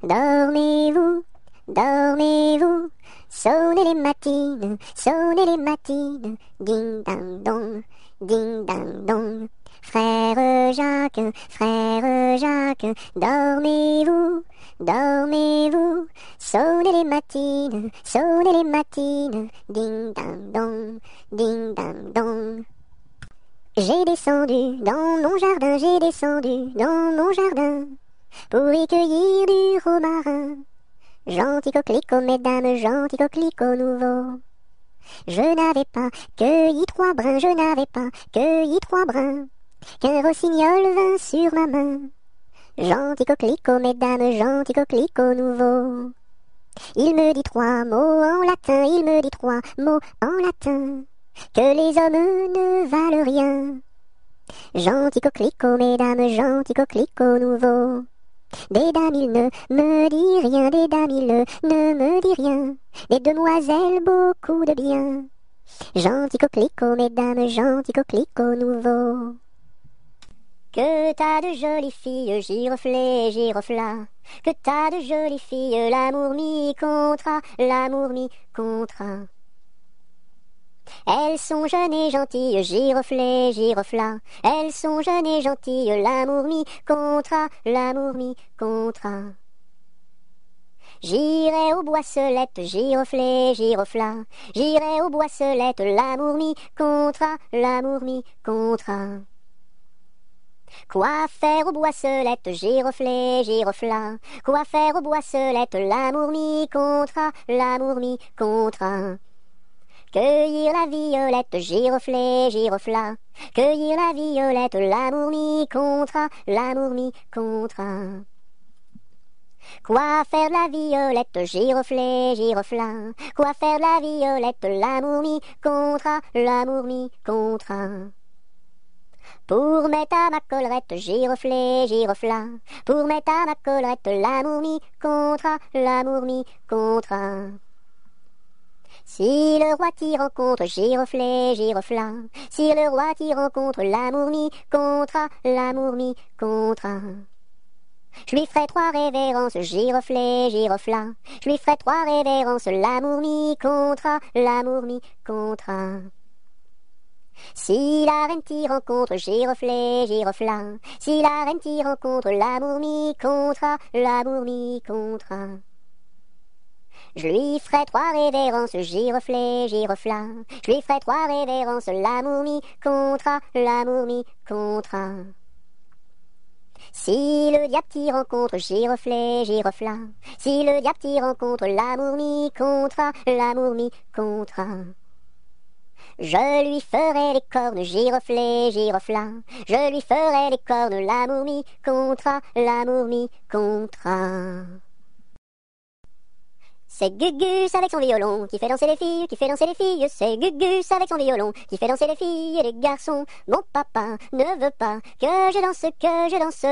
dormez-vous, dormez-vous. Sonnez les matines, ding dang dong, ding dang dong. Frère Jacques, dormez-vous, dormez-vous. Sonnez les matines, ding dang dong, ding dang dong. J'ai descendu dans mon jardin, pour y cueillir du romarin. Gentil coquelicot, mesdames, gentil coquelicot nouveau. Je n'avais pas cueilli 3 brins, qu'un rossignol vint sur ma main. Gentil coquelicot, mesdames, gentil coquelicot nouveau. Il me dit 3 mots en latin, que les hommes ne valent rien. Gentil coquelicot, mesdames, gentil coquelicot nouveau. Des dames, il ne me dit rien, des dames, il ne me dit rien. Des demoiselles, beaucoup de bien. Gentil coquelicot, mesdames, gentil coquelicot nouveau. Que t'as de jolies filles, giroflées, giroflas. Que t'as de jolies filles, l'amour mi contra, l'amour mi contra. Elles sont jeunes et gentilles, giroflées, giroflas. Elles sont jeunes et gentilles, l'amour mi contra, l'amour mi contra. J'irai aux boisselettes, giroflées, giroflas. J'irai aux boisselettes, l'amour mi contra, l'amour mi contra. Quoi faire aux boisselettes, giroflées, giroflas? Quoi faire aux boisselettes, l'amour mi contra, l'amour mi contra. Cueillir la violette, giroflée, giroflas. Cueillir la violette, l'amour mi contra, l'amour mi contra. Quoi faire de la violette, giroflée, giroflas? Quoi faire de la violette, l'amour mi contra, l'amour mi contra. Pour mettre à ma collerette, giroflée, giroflas. Pour mettre à ma collerette, l'amour mi contra, l'amour mi contra. Si le roi t'y rencontre, giroflée, giroflas. Si le roi t'y rencontre, l'amour mi contra, l'amour mi contra. Je lui ferai 3 révérences, giroflée, giroflas. Je lui ferai 3 révérences, l'amour mi contra, l'amour mi contra. Si la reine t'y rencontre, giroflée, giroflas. Si la reine t'y rencontre, l'amour mi contra, l'amour mi contra. Je lui ferai 3 révérences, giroflée, girofla. Je lui ferai 3 révérences, l'amour mi contra, l'amour mi contra. Si le diable t'y rencontre, giroflée, girofla. Si le diable t'y rencontre, l'amour mi contra, l'amour mi contra. Je lui ferai les cornes, giroflée, girofla. Je lui ferai les cornes, l'amour mi contra, l'amour mi contra. C'est Gugus avec son violon qui fait danser les filles, qui fait danser les filles. C'est Gugus avec son violon qui fait danser les filles et les garçons. Mon papa ne veut pas que je danse.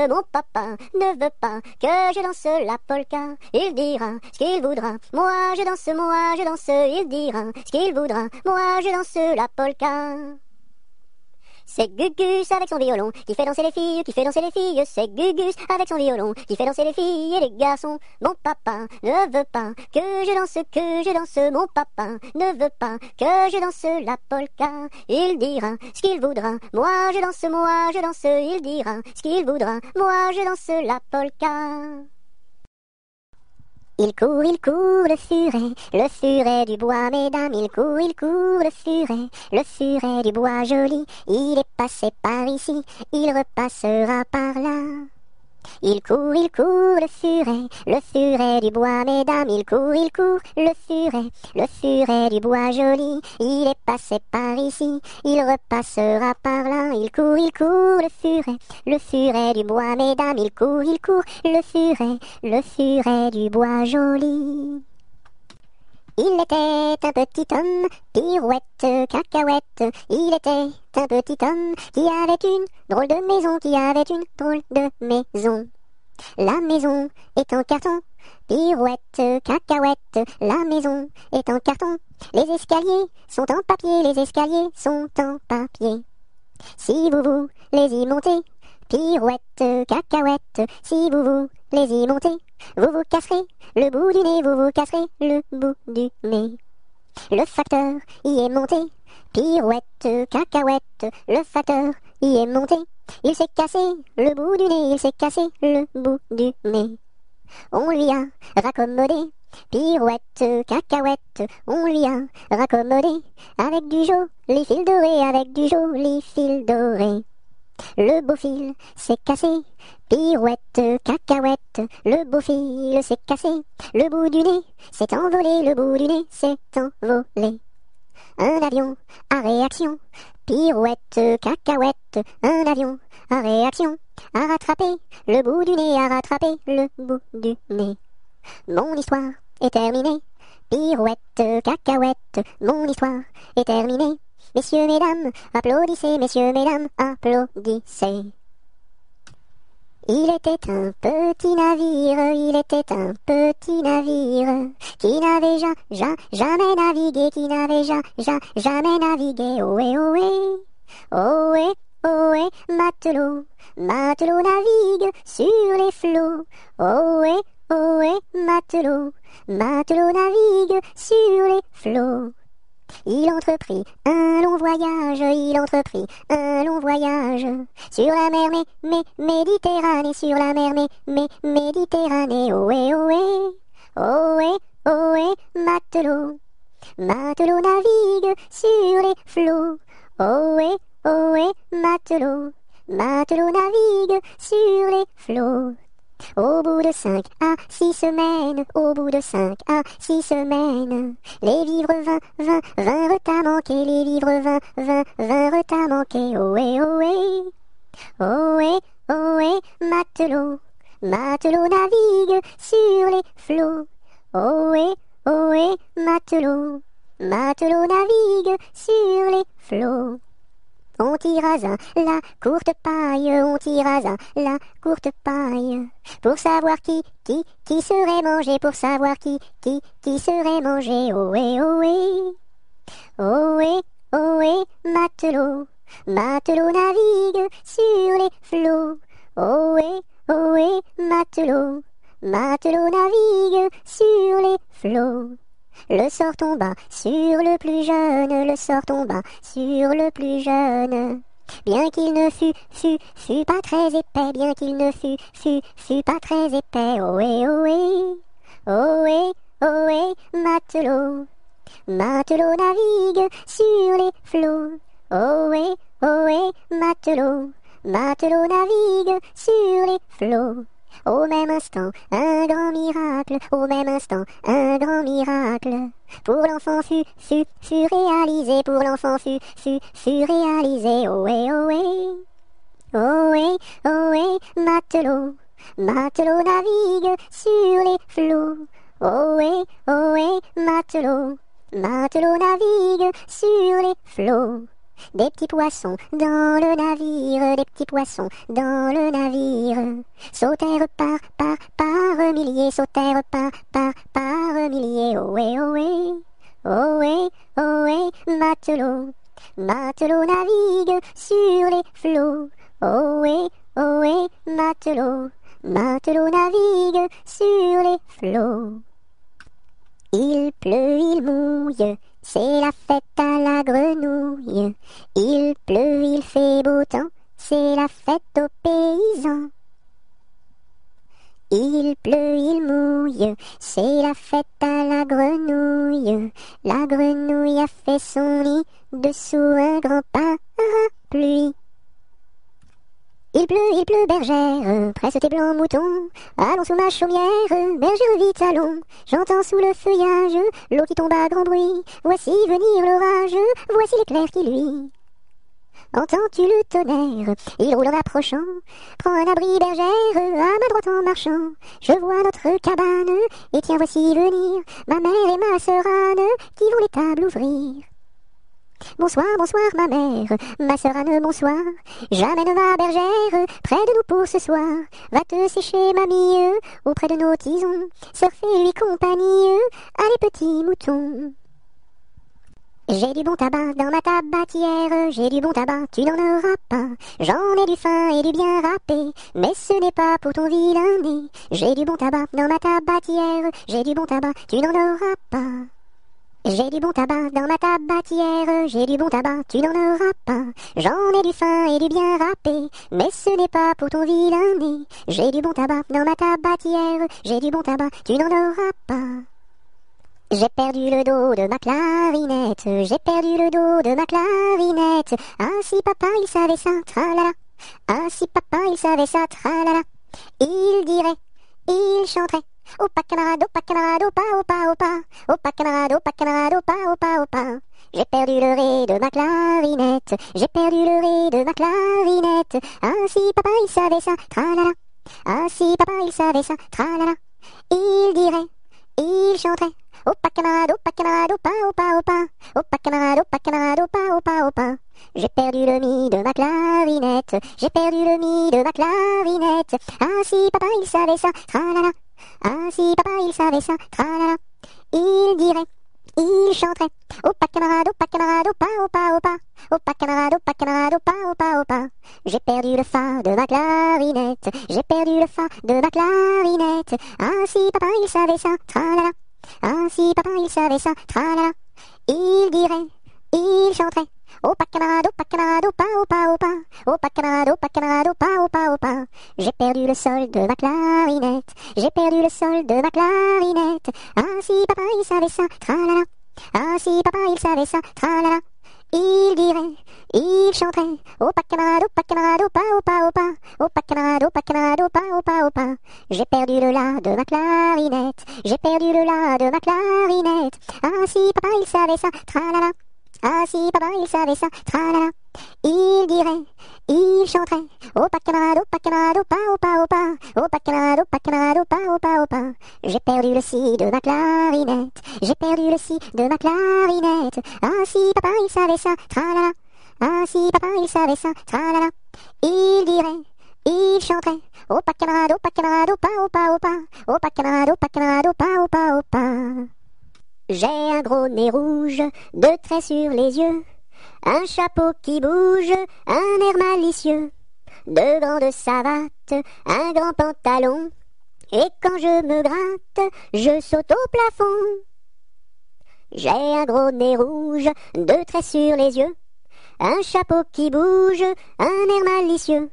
Mon papa ne veut pas que je danse la polka. Il dira ce qu'il voudra. Moi je danse. Il dira ce qu'il voudra. Moi je danse la polka. C'est Gugus avec son violon qui fait danser les filles, qui fait danser les filles. C'est Gugus avec son violon qui fait danser les filles et les garçons. Mon papa ne veut pas que je danse. Mon papa ne veut pas que je danse la polka. Il dira ce qu'il voudra. Moi je danse. Il dira ce qu'il voudra. Moi je danse la polka. Il court, le furet du bois, mesdames. Il court, le furet du bois joli. Il est passé par ici, il repassera par là. Il court, le furet du bois, mesdames. Il court, le furet du bois joli. Il est passé par ici, il repassera par là. Il court, le furet du bois, mesdames. Il court, le furet du bois joli. Il était un petit homme, pirouette, cacahuète. Il était un petit homme qui avait une drôle de maison. La maison est en carton, pirouette, cacahuète. La maison est en carton. Les escaliers sont en papier. Si vous voulez y monter, pirouette, cacahuète. Si vous voulez y monter, vous vous casserez le bout du nez. Le facteur y est monté, pirouette, cacahuète. Le facteur y est monté. Il s'est cassé le bout du nez. On lui a raccommodé, pirouette, cacahuète. On lui a raccommodé avec du joli fil doré. Le beau fil s'est cassé, pirouette, cacahuète. Le beau fil s'est cassé, le bout du nez s'est envolé. Un avion à réaction, pirouette, cacahuète. Un avion à réaction a rattrapé le bout du nez. Mon histoire est terminée, pirouette, cacahuète. Mon histoire est terminée. Messieurs, mesdames, applaudissez, applaudissez. Il était un petit navire, qui n'avait jamais navigué, ohé, matelot navigue sur les flots, ohé, matelot navigue sur les flots. Il entreprit un long voyage, sur la mer Méditerranée, ohé, matelot navigue sur les flots, ohé, matelot navigue sur les flots. Au bout de 5 à 6 semaines, les vivres vinrent à manquer, ohé, matelot navigue sur les flots, ohé, matelot navigue sur les flots. On tirasa la courte paille, pour savoir qui serait mangé, ohé, matelot navigue sur les flots, ohé, matelot navigue sur les flots. Le sort tomba sur le plus jeune, bien qu'il ne fût pas très épais, ohé, ohé, matelot. Matelot navigue sur les flots. Ohé, ohé, matelot. Matelot navigue sur les flots. Au même instant, un grand miracle, au même instant, un grand miracle. Pour l'enfant fut réalisé, pour l'enfant fut réalisé. Ohé, ohé, ohé, ohé, matelot. Matelot navigue sur les flots. Ohé, ohé, matelot. Matelot navigue sur les flots. Des petits poissons dans le navire, des petits poissons dans le navire. Sautèrent par milliers, sautèrent par milliers. Ohé, ohé, ohé, ohé, matelot. Matelot navigue sur les flots. Ohé, ohé, matelot. Matelot navigue sur les flots. Il pleut, il mouille, c'est la fête à la grenouille. Il pleut, il fait beau temps, c'est la fête aux paysans. Il pleut, il mouille, c'est la fête à la grenouille. La grenouille a fait son nid dessous un grand parapluie. Il pleut, bergère, presse tes blancs moutons. Allons sous ma chaumière, bergère vite allons. J'entends sous le feuillage l'eau qui tombe à grand bruit. Voici venir l'orage, voici l'éclair qui luit. Entends-tu le tonnerre? Il roule en approchant. Prends un abri, bergère, à ma droite en marchant. Je vois notre cabane, et tiens voici venir ma mère et ma sœur Anne, qui vont les tables ouvrir. Bonsoir, bonsoir ma mère, ma sœur Anne, bonsoir. J'amène ma bergère près de nous pour ce soir. Va te sécher mamie, auprès de nos tisons. Surfer lui compagnie, allez petits moutons. J'ai du bon tabac dans ma tabatière, j'ai du bon tabac, tu n'en auras pas. J'en ai du fin et du bien râpé, mais ce n'est pas pour ton vilain nez. J'ai du bon tabac dans ma tabatière, j'ai du bon tabac, tu n'en auras pas. J'ai du bon tabac dans ma tabatière, j'ai du bon tabac, tu n'en auras pas. J'en ai du fin et du bien râpé, mais ce n'est pas pour ton vilain nez. J'ai du bon tabac dans ma tabatière, j'ai du bon tabac, tu n'en auras pas. J'ai perdu le dos de ma clarinette, j'ai perdu le dos de ma clarinette. Ah si papa il savait ça, tralala. Ah si papa il savait ça, tralala. Il dirait, il chanterait. Opa camarade, opa camarade, opa, opa, opa. Opa camarade, opa camarade, opa, opa, opa. J'ai perdu le ré de ma clarinette, j'ai perdu le ré de ma clarinette. Ah si papa il savait ça, tralala. Ah si papa il savait ça, tralala. Il dirait, il chanterait. Opa camarade, opa, opa, opa. Opa camarade, opa, opa, opa. J'ai perdu le mi de ma clarinette, j'ai perdu le mi de ma clarinette. Ah si papa il savait ça, tralala. Ah si papa il savait ça, tralala. Il dirait, il chanterait. Opa camarade, opa, opa, opa. Opa camarade, opa, opa, opa. J'ai perdu le fa de ma clarinette, j'ai perdu le fa de ma clarinette. Ah si papa il savait ça, tralala. Ah si papa il savait ça, tralala. Il dirait, il chanterait. Opa camarade, opa, opa, opa. Opa camarade, opa, opa, opa. J'ai perdu le sol de ma clarinette, j'ai perdu le sol de ma clarinette. Ah si papa il savait ça, tralala. Ah si papa il savait ça, tralala. Il dirait, il chanterait. Opa camarade, opa, opa, opa. Opa camarade, opa, opa, opa. J'ai perdu le la de ma clarinette, j'ai perdu le la de ma clarinette. Ah si papa il savait ça, tralala. Ah si papa il savait ça, tralala. Il dirait, il chanterait. Opa camarade, opa, opa, opa. Opa camarade, opa, opa, opa. J'ai perdu le si de ma clarinette, j'ai perdu le si de ma clarinette. Ah si papa il savait ça, tralala. Ah si papa il savait ça, tralala. Il dirait, il chanterait. Opa camarade, opa, opa, opa. Opa camarade, opa, opa, opa. J'ai un gros nez rouge, deux traits sur les yeux, un chapeau qui bouge, un air malicieux, deux grandes savates, un grand pantalon, et quand je me gratte, je saute au plafond. J'ai un gros nez rouge, deux traits sur les yeux, un chapeau qui bouge, un air malicieux,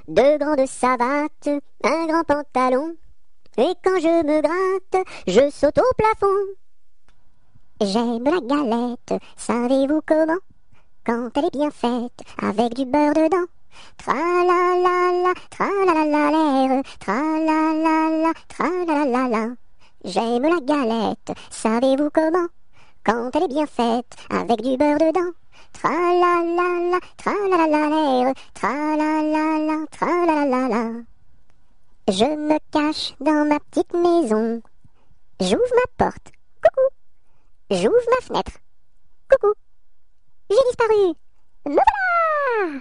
deux grandes savates, un grand pantalon, Et quand je me gratte, je saute au plafond. J'aime la galette, savez-vous comment? Quand elle est bien faite, avec du beurre dedans. Tra-la-la-la, tra-la-la-la-l'air, tra-la-la-la, tra-la-la-la-la. J'aime la galette, savez-vous comment? Quand elle est bien faite, avec du beurre dedans. Tra-la-la-la, tra-la-la-la-l'air, tra-la-la-la, tra-la-la-la-la. Je me cache dans ma petite maison. J'ouvre ma porte. Coucou. J'ouvre ma fenêtre. Coucou. J'ai disparu. Me voilà!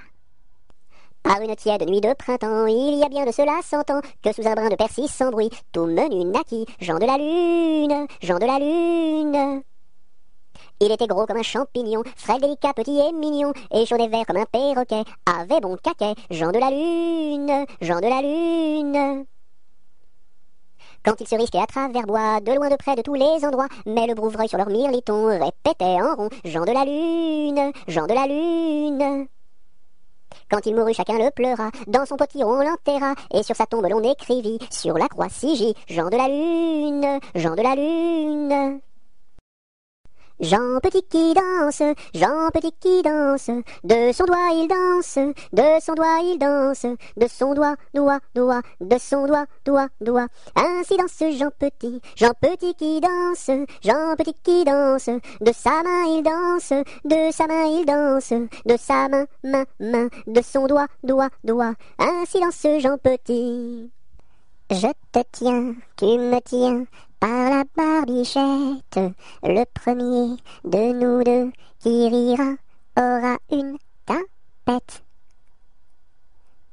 Par une tiède nuit de printemps, il y a bien de cela 100 ans, que sous un brin de persil sans bruit, tout menu naquit, Jean de la Lune, Jean de la Lune. Il était gros comme un champignon, frais, délicat, petit et mignon, et chaud et vert comme un perroquet, avait bon caquet, Jean de la Lune, Jean de la Lune. Quand il se risquait à travers bois, de loin de près de tous les endroits, mais le brouvreuil sur leur mirliton répétait en rond, Jean de la Lune, Jean de la Lune. Quand il mourut, chacun le pleura, dans son potiron on l'enterra, et sur sa tombe l'on écrivit, sur la croix Sigy, Jean de la Lune, Jean de la Lune. Jean Petit qui danse, Jean Petit qui danse, de son doigt il danse, de son doigt il danse, de son doigt, doigt, doigt, de son doigt, doigt, doigt. Ainsi danse Jean Petit qui danse, Jean Petit qui danse, de sa main il danse, de sa main il danse, de sa main, main, main, de son doigt, doigt, doigt. Ainsi danse Jean Petit. Je te tiens, tu me tiens, par la barbichette. Le premier de nous deux qui rira aura une tapette.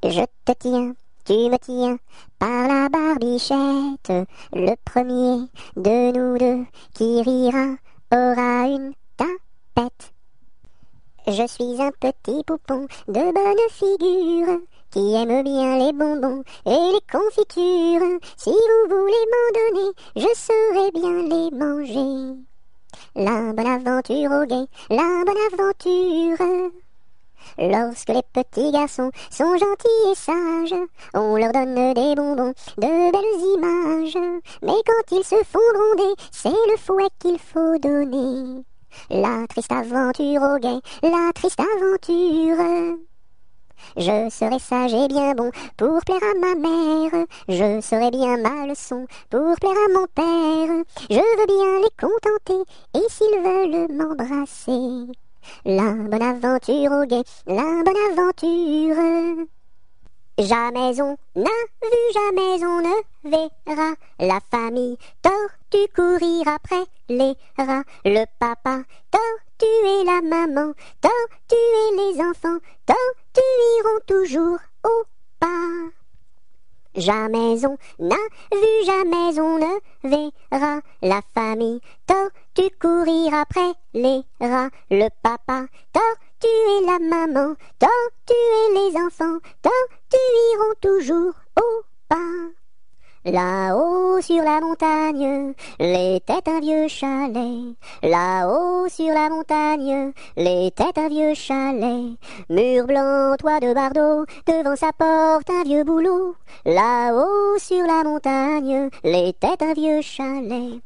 Je te tiens, tu me tiens, par la barbichette. Le premier de nous deux qui rira aura une tapette. Je suis un petit poupon de bonne figure, qui aime bien les bonbons et les confitures. Si vous voulez m'en donner, je saurai bien les manger. La bonne aventure au guet, la bonne aventure. Lorsque les petits garçons sont gentils et sages, on leur donne des bonbons, de belles images. Mais quand ils se font gronder, c'est le fouet qu'il faut donner. La triste aventure au guet, la triste aventure. Je serai sage et bien bon pour plaire à ma mère. Je serai bien ma leçon pour plaire à mon père. Je veux bien les contenter et s'ils veulent m'embrasser. La bonne aventure au guet, la bonne aventure. Jamais on n'a vu, jamais on ne verra la famille tortue courir après les rats. Le papa tortue et la maman tortue et les enfants tortues iront toujours au pas. Jamais on n'a vu, jamais on ne verra la famille tortue courir après les rats. Le papa tortue et la maman tortue et les enfants tortues iront toujours au pas. Là-haut sur la montagne, l'était un vieux chalet. Là-haut sur la montagne, l'était un vieux chalet. Mur blanc, toit de bardeaux, devant sa porte un vieux bouleau. Là-haut sur la montagne, l'était un vieux chalet.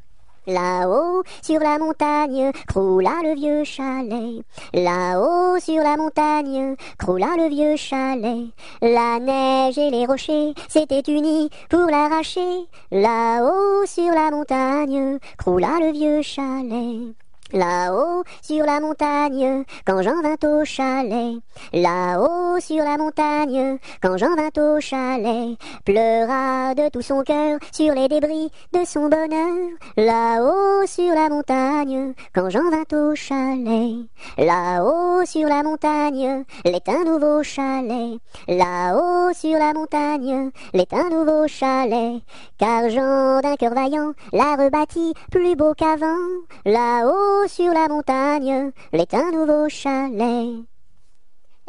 Là-haut sur la montagne, croula le vieux chalet. Là-haut sur la montagne, croula le vieux chalet. La neige et les rochers s'étaient unis pour l'arracher. Là-haut sur la montagne, croula le vieux chalet. Là-haut sur la montagne, quand Jean vint au chalet. Là-haut sur la montagne, quand Jean vint au chalet, pleura de tout son cœur sur les débris de son bonheur. Là-haut sur la montagne, quand Jean vint au chalet. Là-haut sur la montagne, l'est un nouveau chalet. Là-haut sur la montagne, l'est un nouveau chalet. Car Jean d'un cœur vaillant l'a rebâti plus beau qu'avant. Là-haut sur la montagne, l'est un nouveau chalet.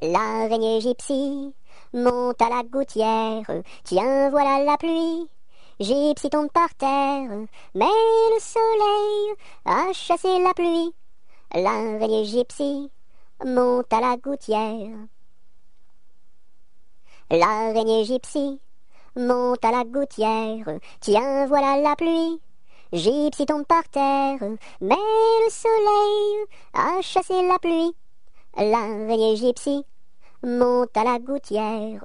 L'araignée gypsy monte à la gouttière. Tiens, voilà la pluie. Gypsy tombe par terre, mais le soleil a chassé la pluie. L'araignée gypsy monte à la gouttière. L'araignée gypsy monte à la gouttière, tiens voilà la pluie. Gypsy tombe par terre, mais le soleil a chassé la pluie. L'araignée Gypsy monte à la gouttière.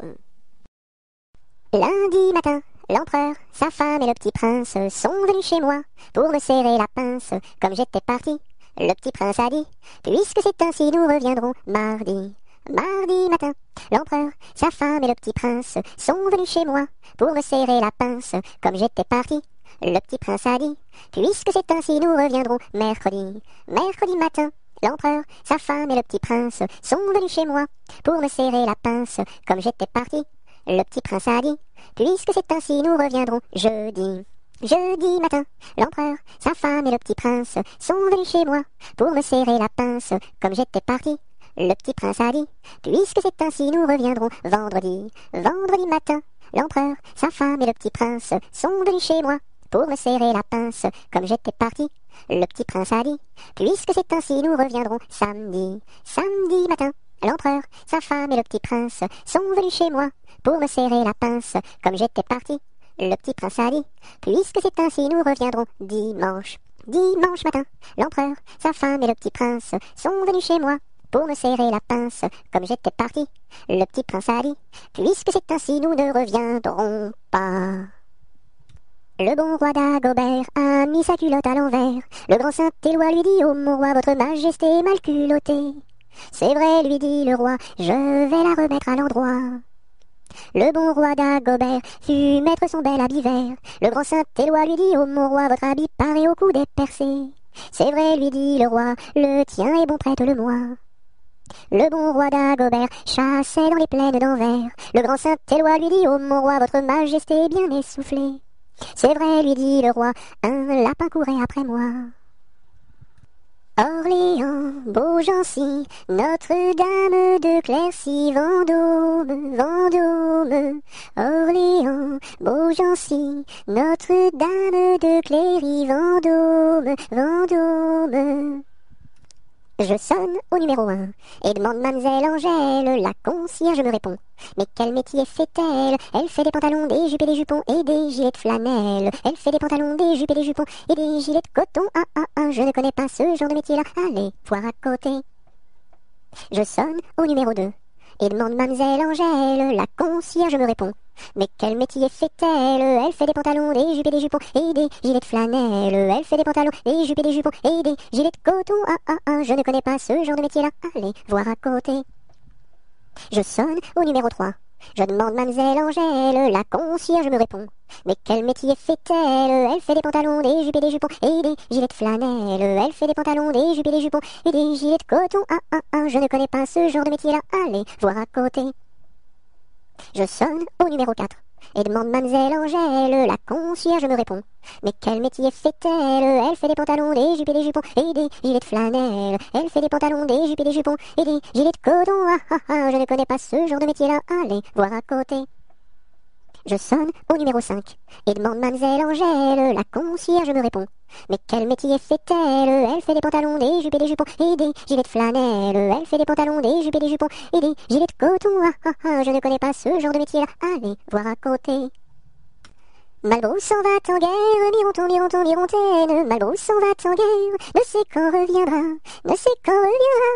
Lundi matin, l'empereur, sa femme et le petit prince sont venus chez moi pour me serrer la pince. Comme j'étais parti, le petit prince a dit, puisque c'est ainsi, nous reviendrons mardi. Mardi matin, l'empereur, sa femme et le petit prince sont venus chez moi pour me serrer la pince. Comme j'étais parti, le petit prince a dit, puisque c'est ainsi, nous reviendrons mercredi. Mercredi matin, l'empereur, sa femme et le petit prince sont venus chez moi pour me serrer la pince. Comme j'étais parti, le petit prince a dit, puisque c'est ainsi, nous reviendrons jeudi. Jeudi matin, l'empereur, sa femme et le petit prince sont venus chez moi pour me serrer la pince. Comme j'étais parti, le petit prince a dit, puisque c'est ainsi, nous reviendrons vendredi. Vendredi matin, l'empereur, sa femme et le petit prince sont venus chez moi pour me serrer la pince. Comme j'étais parti, le petit prince a dit, puisque c'est ainsi, nous reviendrons samedi. Samedi matin, l'empereur, sa femme et le petit prince sont venus chez moi pour me serrer la pince. Comme j'étais parti, le petit prince a dit, puisque c'est ainsi, nous reviendrons dimanche. Dimanche matin, l'empereur, sa femme et le petit prince sont venus chez moi pour me serrer la pince. Comme j'étais parti, le petit prince a dit, puisque c'est ainsi, nous ne reviendrons pas. Le bon roi Dagobert a mis sa culotte à l'envers. Le grand Saint-Éloi lui dit, ô mon roi, votre majesté est mal culottée. C'est vrai, lui dit le roi, je vais la remettre à l'endroit. Le bon roi Dagobert fut mettre son bel habit vert. Le grand Saint-Éloi lui dit, ô mon roi, votre habit paraît au cou des percés. C'est vrai, lui dit le roi, le tien est bon, prête-le-moi. Le bon roi Dagobert chassait dans les plaines d'Anvers. Le grand Saint-Éloi lui dit, ô mon roi, votre majesté est bien essoufflée. C'est vrai, lui dit le roi, un lapin courait après moi. Orléans, Beaugency, Notre-Dame de Clercy, Vendôme, Vendôme. Orléans, Beaugency, Notre-Dame de Cléry, Vendôme, Vendôme. Je sonne au numéro 1 et demande mademoiselle Angèle. La concierge me répond. Mais quel métier fait-elle? Elle fait des pantalons, des jupes et des jupons et des gilets de flanelle. Elle fait des pantalons, des jupes et des jupons et des gilets de coton. Ah ah ah, je ne connais pas ce genre de métier-là. Allez, voir à côté. Je sonne au numéro 2 et demande mademoiselle Angèle. La concierge me répond. Mais quel métier fait-elle? Elle fait des pantalons, des jupes et des jupons et des gilets de flanelle. Elle fait des pantalons, des jupes et des jupons et des gilets de coton. Ah ah ah, je ne connais pas ce genre de métier-là. Allez, voir à côté. Je sonne au numéro 3. Je demande mademoiselle Angèle. La concierge me répond. Mais quel métier fait-elle? Elle fait des pantalons, des jupes et des jupons et des gilets de flanelle. Elle fait des pantalons, des jupes et des jupons et des gilets de coton. Ah ah ah, je ne connais pas ce genre de métier-là. Allez, voir à côté. Je sonne au numéro 4 et demande mademoiselle Angèle. La concierge me répond. Mais quel métier fait-elle? Elle fait des pantalons, des jupes et des jupons et des gilets de flanelle. Elle fait des pantalons, des jupes et des jupons et des gilets de coton. Ah ah ah, je ne connais pas ce genre de métier-là. Allez, voir à côté. Je sonne au numéro 5 et demande mademoiselle Angèle. La concierge me répond. Mais quel métier fait-elle? Elle fait des pantalons, des jupes et des jupons et des gilets de flanelle. Elle fait des pantalons, des jupes et des jupons et des gilets de coton. Ah ah ah, je ne connais pas ce genre de métier-là. Allez, voir à côté. Malbrousse s'en va en guerre, Mironton, Mironton, Mirontaine. Malbrousse s'en va en guerre, ne sait quand reviendra, ne sait quand reviendra.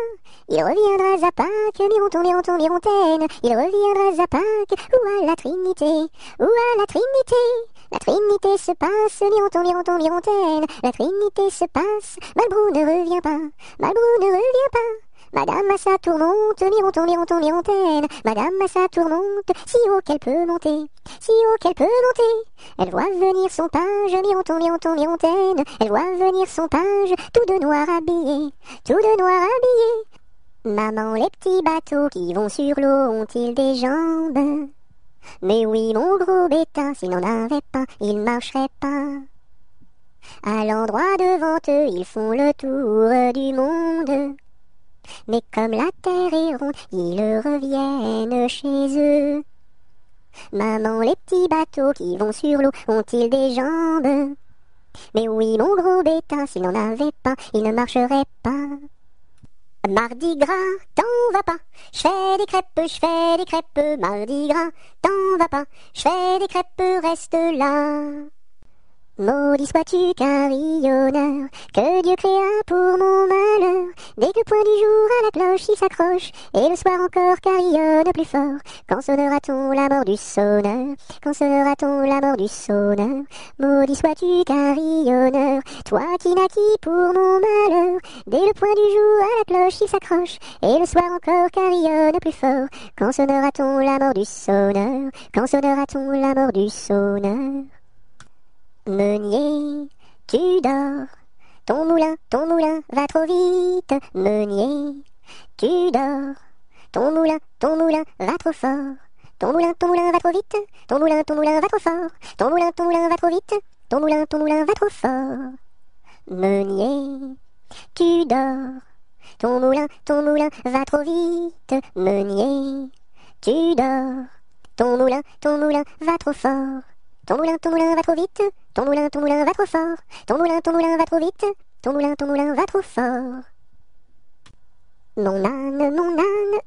Il reviendra à Pâques, Mironton, Mironton, Mirontaine. Il reviendra à Pâques, ou à la Trinité, ou à la Trinité. La Trinité se passe, Mironton, Mironton, Mirontaine. La Trinité se passe, Malbrou ne revient pas, Malbrou ne revient pas. Madame à sa tourmente, Mironton, Mironton, Mirontaine. Madame à sa tourmente, si haut qu'elle peut monter, si haut qu'elle peut monter. Elle voit venir son page, Mironton, Mironton, Mirontaine. Elle voit venir son page, tout de noir habillé, tout de noir habillé. Maman, les petits bateaux qui vont sur l'eau ont-ils des jambes? Mais oui, mon gros bétain, s'il n'en avait pas, il marcherait pas. À l'endroit devant eux, ils font le tour du monde. Mais comme la terre est ronde, ils reviennent chez eux. Maman, les petits bateaux qui vont sur l'eau ont-ils des jambes? Mais oui, mon gros bétain, s'il n'en avait pas, il ne marcherait pas. Mardi gras, t'en vas pas, je fais des crêpes, mardi gras, t'en vas pas, je fais des crêpes, reste là. Maudit sois-tu carillonneur, que Dieu créa pour mon malheur. Dès que le point du jour à la cloche il s'accroche, et le soir encore carillonne plus fort. Quand sonnera-t-on la mort du sonneur? Quand sonnera-t-on la mort du sonneur? Maudit sois-tu carillonneur, toi qui naquis pour mon malheur. Dès le point du jour à la cloche il s'accroche, et le soir encore carillonne plus fort. Quand sonnera-t-on la mort du sonneur? Quand sonnera-t-on la mort du sonneur? Meunier, tu dors, ton moulin va trop vite. Meunier, tu dors, ton moulin va trop fort. Ton moulin va trop vite, ton moulin va trop fort. Ton moulin va trop vite, ton moulin va trop fort. Meunier, tu dors, ton moulin va trop vite. Meunier, tu dors, ton moulin va trop fort. Ton moulin va trop vite, ton moulin va trop fort. Ton moulin va trop vite, ton moulin va trop fort. Mon âne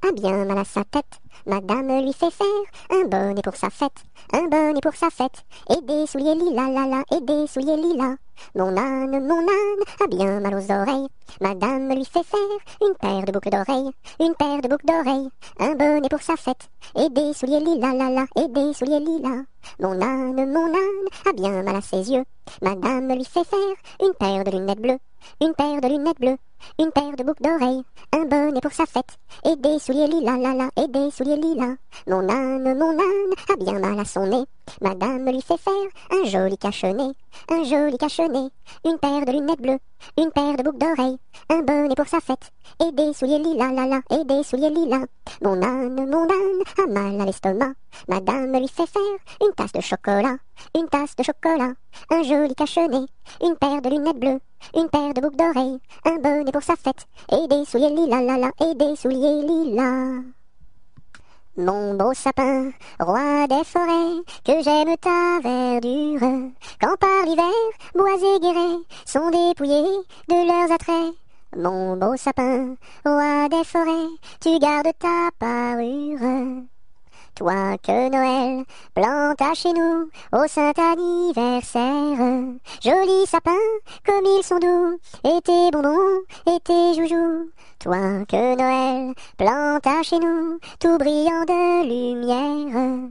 a bien mal à sa tête. Madame lui fait faire un bonnet pour sa fête, un bonnet pour sa fête, et des souliers lilas, et des souliers lilas. Mon âne a bien mal aux oreilles. Madame lui fait faire une paire de boucles d'oreilles, une paire de boucles d'oreilles, un bonnet pour sa fête, et des souliers lilas, et des souliers lilas. Mon âne a bien mal à ses yeux. Madame lui fait faire une paire de lunettes bleues, une paire de lunettes bleues, une paire de boucles d'oreilles, un bonnet pour sa fête, et des souliers lilas, et des souliers lilas. Mon âne a bien mal à son nez. Madame lui fait faire un joli cache-nez, un joli cache-nez, une paire de lunettes bleues, une paire de boucles d'oreilles, un bonnet pour sa fête, et des souliers lilas, et des souliers lilas. Mon âne a mal à l'estomac. Madame lui fait faire une tasse de chocolat, une tasse de chocolat, un joli cache-nez, une paire de lunettes bleues, une paire de boucles d'oreilles, un bonnet pour sa fête, et des souliers lilas, et des souliers lilas. Mon beau sapin, roi des forêts, que j'aime ta verdure, quand par l'hiver, bois et guérets sont dépouillés de leurs attraits. Mon beau sapin, roi des forêts, tu gardes ta parure. Toi que Noël planta chez nous au saint anniversaire. Joli sapin, comme ils sont doux, et tes bonbons, et tes joujoux. Toi que Noël planta chez nous, tout brillant de lumière.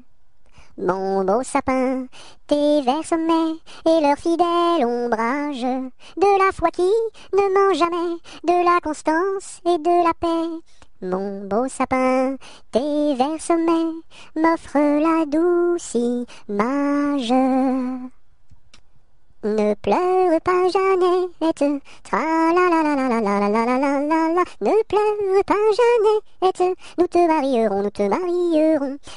Mon beau sapin, tes verts sommets et leur fidèle ombrage, de la foi qui ne ment jamais, de la constance et de la paix. Mon beau sapin, tes verts sommets m'offrent la douce image. Ne pleure pas Jeannette, tra-la-la-la-la-la-la-la-la-la-la. Ne pleure pas Jeannette, nous te marierons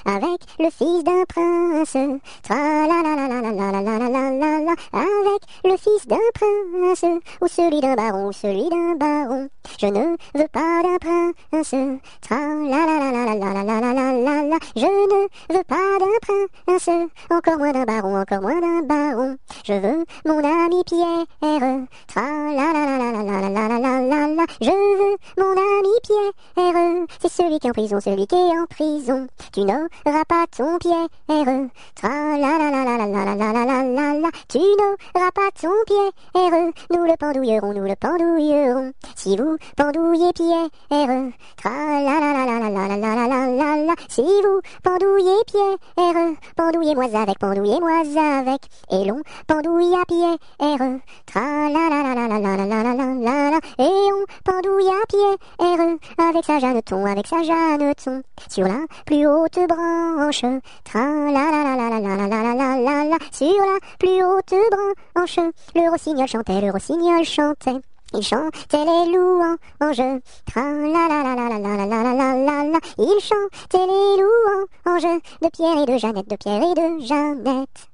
avec le fils d'un prince. Tra-la-la-la-la-la-la-la-la-la-la. Avec le fils d'un prince, ou celui d'un baron, ou celui d'un baron. Je ne veux pas d'un prince, tra-la-la-la-la-la-la-la-la-la-la. Je ne veux pas d'un prince, encore moins d'un baron, encore moins d'un baron. Je veux mon ami Pierre, tra-la-la-la-la-la-la-la-la-la-la. Je veux mon ami Pierre, c'est celui qui est en prison, celui qui est en prison. Tu n'auras pas ton Pierre, tra-la-la-la-la-la-la-la-la-la-la. Tu n'auras pas ton Pierre, nous le pendouillerons, nous le pendouillerons. Si vous pendouillez Pierre, tra-la-la-la-la-la-la-la-la-la-la. Si vous pendouillez Pierre, pendouillez-moi avec, et l'on pendouille à Pierre, tra-la-la-la-la-la-la-la-la-la-la-la. Et on pendouille à Pierre, avec sa Jeanneton, sur la plus haute branche, tra-la-la-la-la-la-la-la-la-la-la. Sur la plus haute branche, le rossignol chantait. Il chantait les louanges, tra-la-la-la-la-la-la-la-la-la-la. Il chantait les louanges de Pierre et de Jeannette.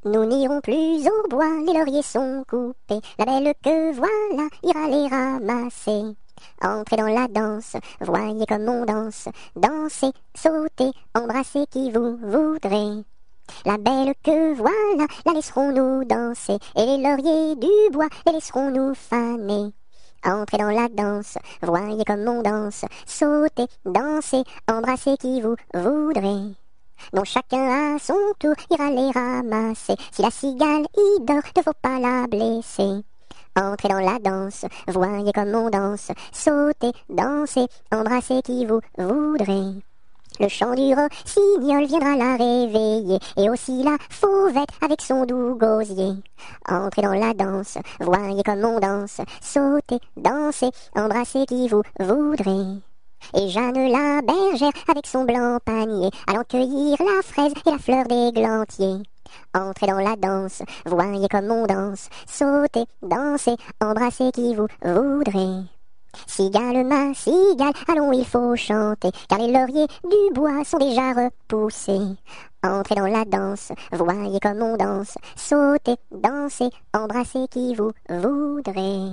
Nous n'irons plus au bois, les lauriers sont coupés. La belle que voilà ira les ramasser. Entrez dans la danse, voyez comme on danse. Dansez, sautez, embrassez qui vous voudrez. La belle que voilà, la laisserons-nous danser, et les lauriers du bois, les laisserons-nous faner. entrez dans la danse, voyez comme on danse, sautez, dansez, embrassez qui vous voudrez. Non, chacun à son tour ira les ramasser. Si la cigale y dort, ne faut pas la blesser. Entrez dans la danse, voyez comme on danse, sautez, dansez, embrassez qui vous voudrez. Le chant du rossignol viendra la réveiller, et aussi la fauvette avec son doux gosier. Entrez dans la danse, voyez comme on danse, sautez, dansez, embrassez qui vous voudrez. Et Jeanne la bergère avec son blanc panier, allant cueillir la fraise et la fleur d'églantier. Entrez dans la danse, voyez comme on danse, sautez, dansez, embrassez qui vous voudrez. Cigale, ma cigale, allons il faut chanter, car les lauriers du bois sont déjà repoussés. Entrez dans la danse, voyez comme on danse, sautez, dansez, embrassez qui vous voudrez.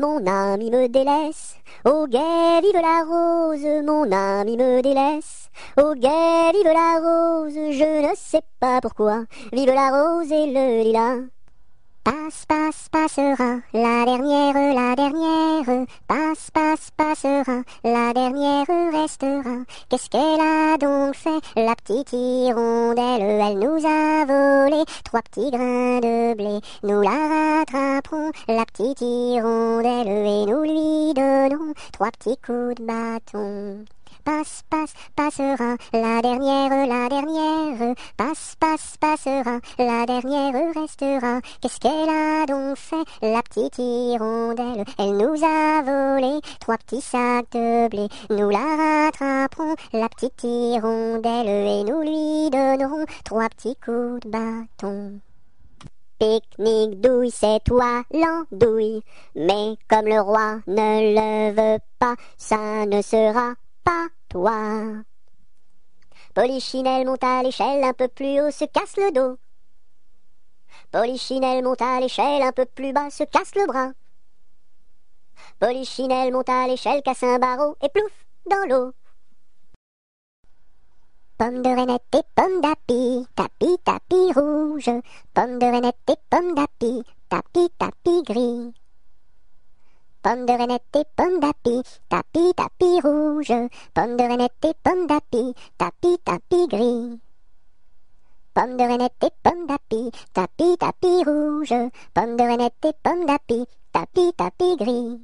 Mon ami me délaisse, au guet vive la rose, mon ami me délaisse, au guet vive la rose, je ne sais pas pourquoi, vive la rose et le lilas. Passe, passe, passera, la dernière, passe, passe, passera, la dernière restera. Qu'est-ce qu'elle a donc fait, la petite hirondelle, elle nous a volé 3 petits grains de blé. Nous la rattraperons, la petite hirondelle, et nous lui donnerons 3 petits coups de bâton. Passe, passe, passera, la dernière, passe, passe, passera, la dernière restera. Qu'est-ce qu'elle a donc fait, la petite hirondelle? Elle nous a volé 3 petits sacs de blé. Nous la rattraperons, la petite hirondelle, et nous lui donnerons 3 petits coups de bâton. Pique-nique douille, c'est toi l'andouille, mais comme le roi ne le veut pas, ça ne sera pas toi. Polichinelle monte à l'échelle, un peu plus haut, se casse le dos. Polichinelle monte à l'échelle, un peu plus bas, se casse le bras. Polichinelle monte à l'échelle, casse un barreau et plouf dans l'eau. Pomme de reinette et pomme d'api, tapis, tapis rouge. Pomme de reinette et pomme d'api, tapis, tapis gris. Pomme de reinette et pomme d'api, tapis, tapis rouge. Pomme de reinette et pomme d'api, tapis, tapis gris. Pomme de reinette et pomme d'api, tapis, tapis rouge. Pomme de reinette et pomme d'api, tapis, tapis gris.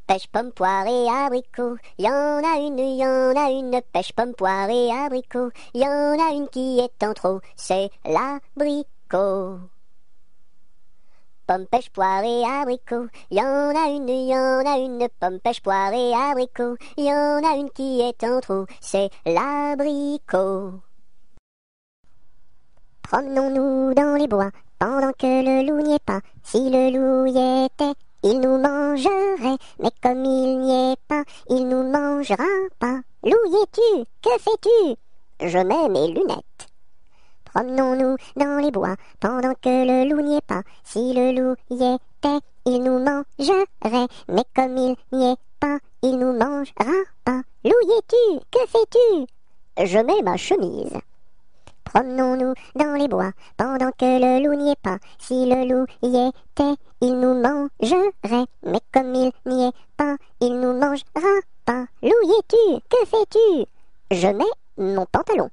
Pêche, pomme, poire et abricot, y en a une, pêche, pomme, poire et abricot, y en a une qui est en trop, c'est l'abricot. Pomme, pêche, poire et abricot, y en a une, pomme, pêche, poire et abricot, y en a une qui est en trop, c'est l'abricot. Promenons-nous dans les bois, pendant que le loup n'y est pas, si le loup y était, il nous mangerait, mais comme il n'y est pas, il nous mangera pas. Loup, y es-tu? Que fais-tu? Je mets mes lunettes. Promenons-nous dans les bois, pendant que le loup n'y est pas. Si le loup y était, il nous mangerait, mais comme il n'y est pas, il nous mangera pas. Loup, y es-tu? Que fais-tu? Je mets ma chemise. Promenons-nous dans les bois, pendant que le loup n'y est pas. Si le loup y était, il nous mangerait, mais comme il n'y est pas, il nous mangera pas. Loup, y es-tu? Que fais-tu? Je mets mon pantalon.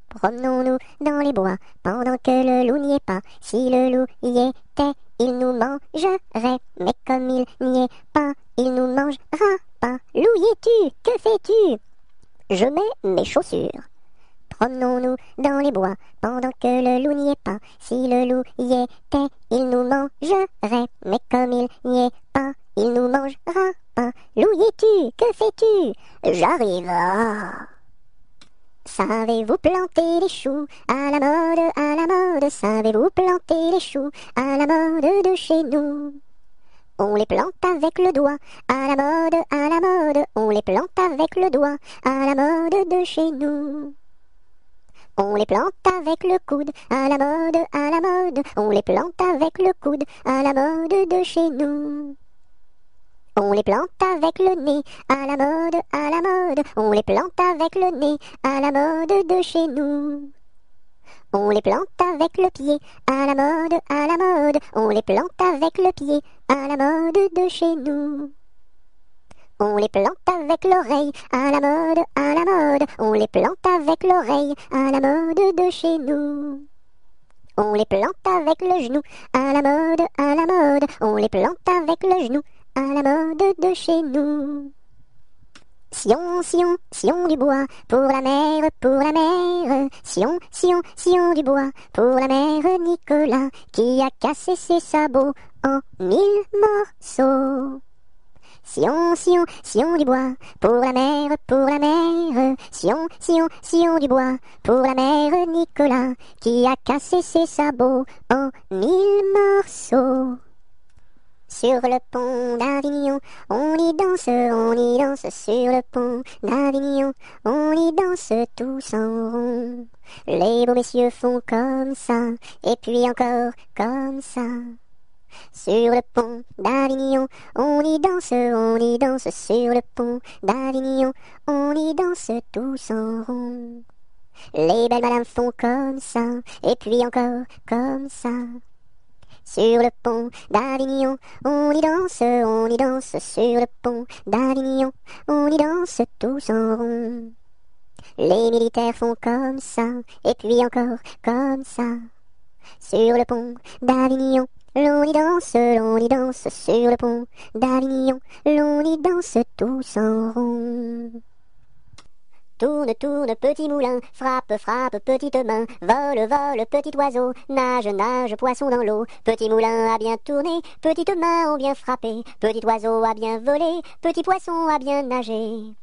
Promenons-nous dans les bois, pendant que le loup n'y est pas. Si le loup y était, il nous mangerait, mais comme il n'y est pas, il nous mangera pas. Loup, y es-tu? Que fais-tu? Je mets mes chaussures. Promenons-nous dans les bois, pendant que le loup n'y est pas. Si le loup y était, il nous mangerait, mais comme il n'y est pas, il nous mangera pas. Loup, y es-tu? Que fais-tu? J'arrive. Savez-vous planter les choux à la mode, savez-vous planter les choux à la mode de chez nous? On les plante avec le doigt, à la mode, on les plante avec le doigt, à la mode de chez nous. On les plante avec le coude, à la mode, on les plante avec le coude, à la mode de chez nous. On les plante avec le nez, à la mode, on les plante avec le nez, à la mode de chez nous. On les plante avec le pied, à la mode, à la mode. On les plante avec le pied, à la mode de chez nous. On les plante avec l'oreille, à la mode, à la mode. On les plante avec l'oreille, à la mode de chez nous. On les plante avec le genou, à la mode, à la mode. On les plante avec le genou, à la mode de chez nous. Sion, Sion, Sion du bois, pour la mer, pour la mer. Sion, Sion, Sion du bois, pour la mère Nicolas, qui a cassé ses sabots en 1000 morceaux. Sion, Sion, Sion du bois, pour la mer, pour la mer. Sion, Sion, Sion du bois, pour la mère Nicolas, qui a cassé ses sabots en 1000 morceaux. Sur le pont d'Avignon, on y danse sur le pont d'Avignon, on y danse tous en rond. Les beaux messieurs font comme ça, et puis encore comme ça. Sur le pont d'Avignon, on y danse sur le pont d'Avignon, on y danse tous en rond. Les belles madames font comme ça, et puis encore comme ça. Sur le pont d'Avignon, on y danse sur le pont d'Avignon, on y danse tous en rond. Les militaires font comme ça, et puis encore comme ça. Sur le pont d'Avignon, l'on y danse sur le pont d'Avignon, l'on y danse tous en rond. Tourne, tourne, petit moulin, frappe, frappe, petite main, vole, vole, petit oiseau, nage, nage, poisson dans l'eau. Petit moulin a bien tourné, petites mains ont bien frappé, petit oiseau a bien volé, petit poisson a bien nagé.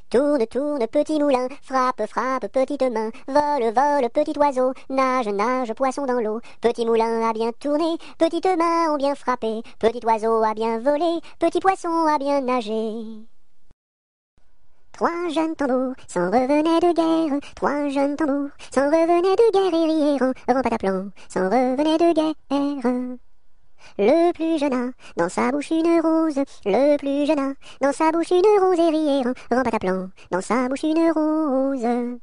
Tourne, tourne, petit moulin, frappe, frappe, petite main, vole, vole, petit oiseau, nage, nage, poisson dans l'eau. Petit moulin a bien tourné, petites mains ont bien frappé, petit oiseau a bien volé, petit poisson a bien nagé. Trois jeunes tambours s'en revenaient de guerre, trois jeunes tambours s'en revenaient de guerre et rièrent en pataplan, s'en revenaient de guerre. Le plus jeune a dans sa bouche une rose, le plus jeune a dans sa bouche une rose et rièrent en pataplan, dans sa bouche une rose.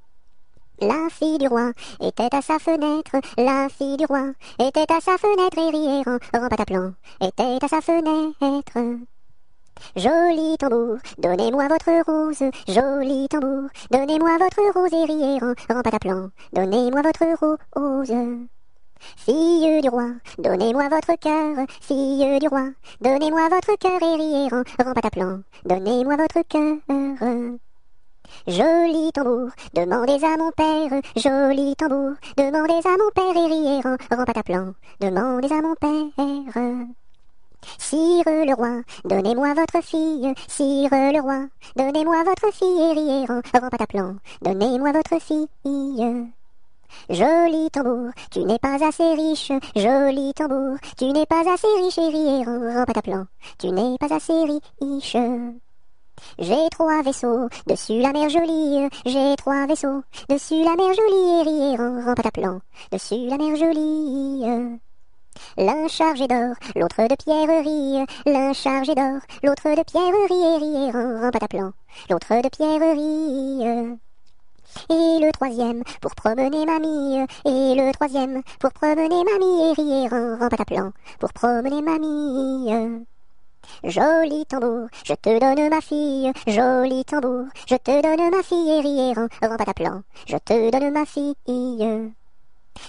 La fille du roi était à sa fenêtre, la fille du roi était à sa fenêtre et rièrent en pataplan, était à sa fenêtre. Joli tambour, donnez-moi votre rose, joli tambour, donnez-moi votre rose et rièrent en pataplan, donnez-moi votre rose. Fille du roi, donnez-moi votre cœur, fille du roi, donnez-moi votre cœur et rièrent en pataplan, donnez-moi votre cœur. Joli tambour, demandez à mon père, joli tambour, demandez à mon père et rièrent en pataplan, demandez à mon père. Sire le roi, donnez-moi votre fille, sire le roi, donnez-moi votre fille et rièrent en pataplan, donnez-moi votre fille. Joli tambour, tu n'es pas assez riche, joli tambour, tu n'es pas assez riche et rièrent en pataplan, tu n'es pas assez riche. J'ai trois vaisseaux, dessus la mer jolie, j'ai trois vaisseaux, dessus la mer jolie et rièrent en pataplan, dessus la mer jolie. L'un chargé d'or, l'autre de pierreries, l'un chargé d'or, l'autre de pierreries et rièrent en pataplan, l'autre de pierreries. Et le troisième pour promener mamie, et le troisième pour promener mamie et rièrent en pataplan, pour promener mamie. Joli tambour, je te donne ma fille, joli tambour, je te donne ma fille et rièrent en pataplan, je te donne ma fille.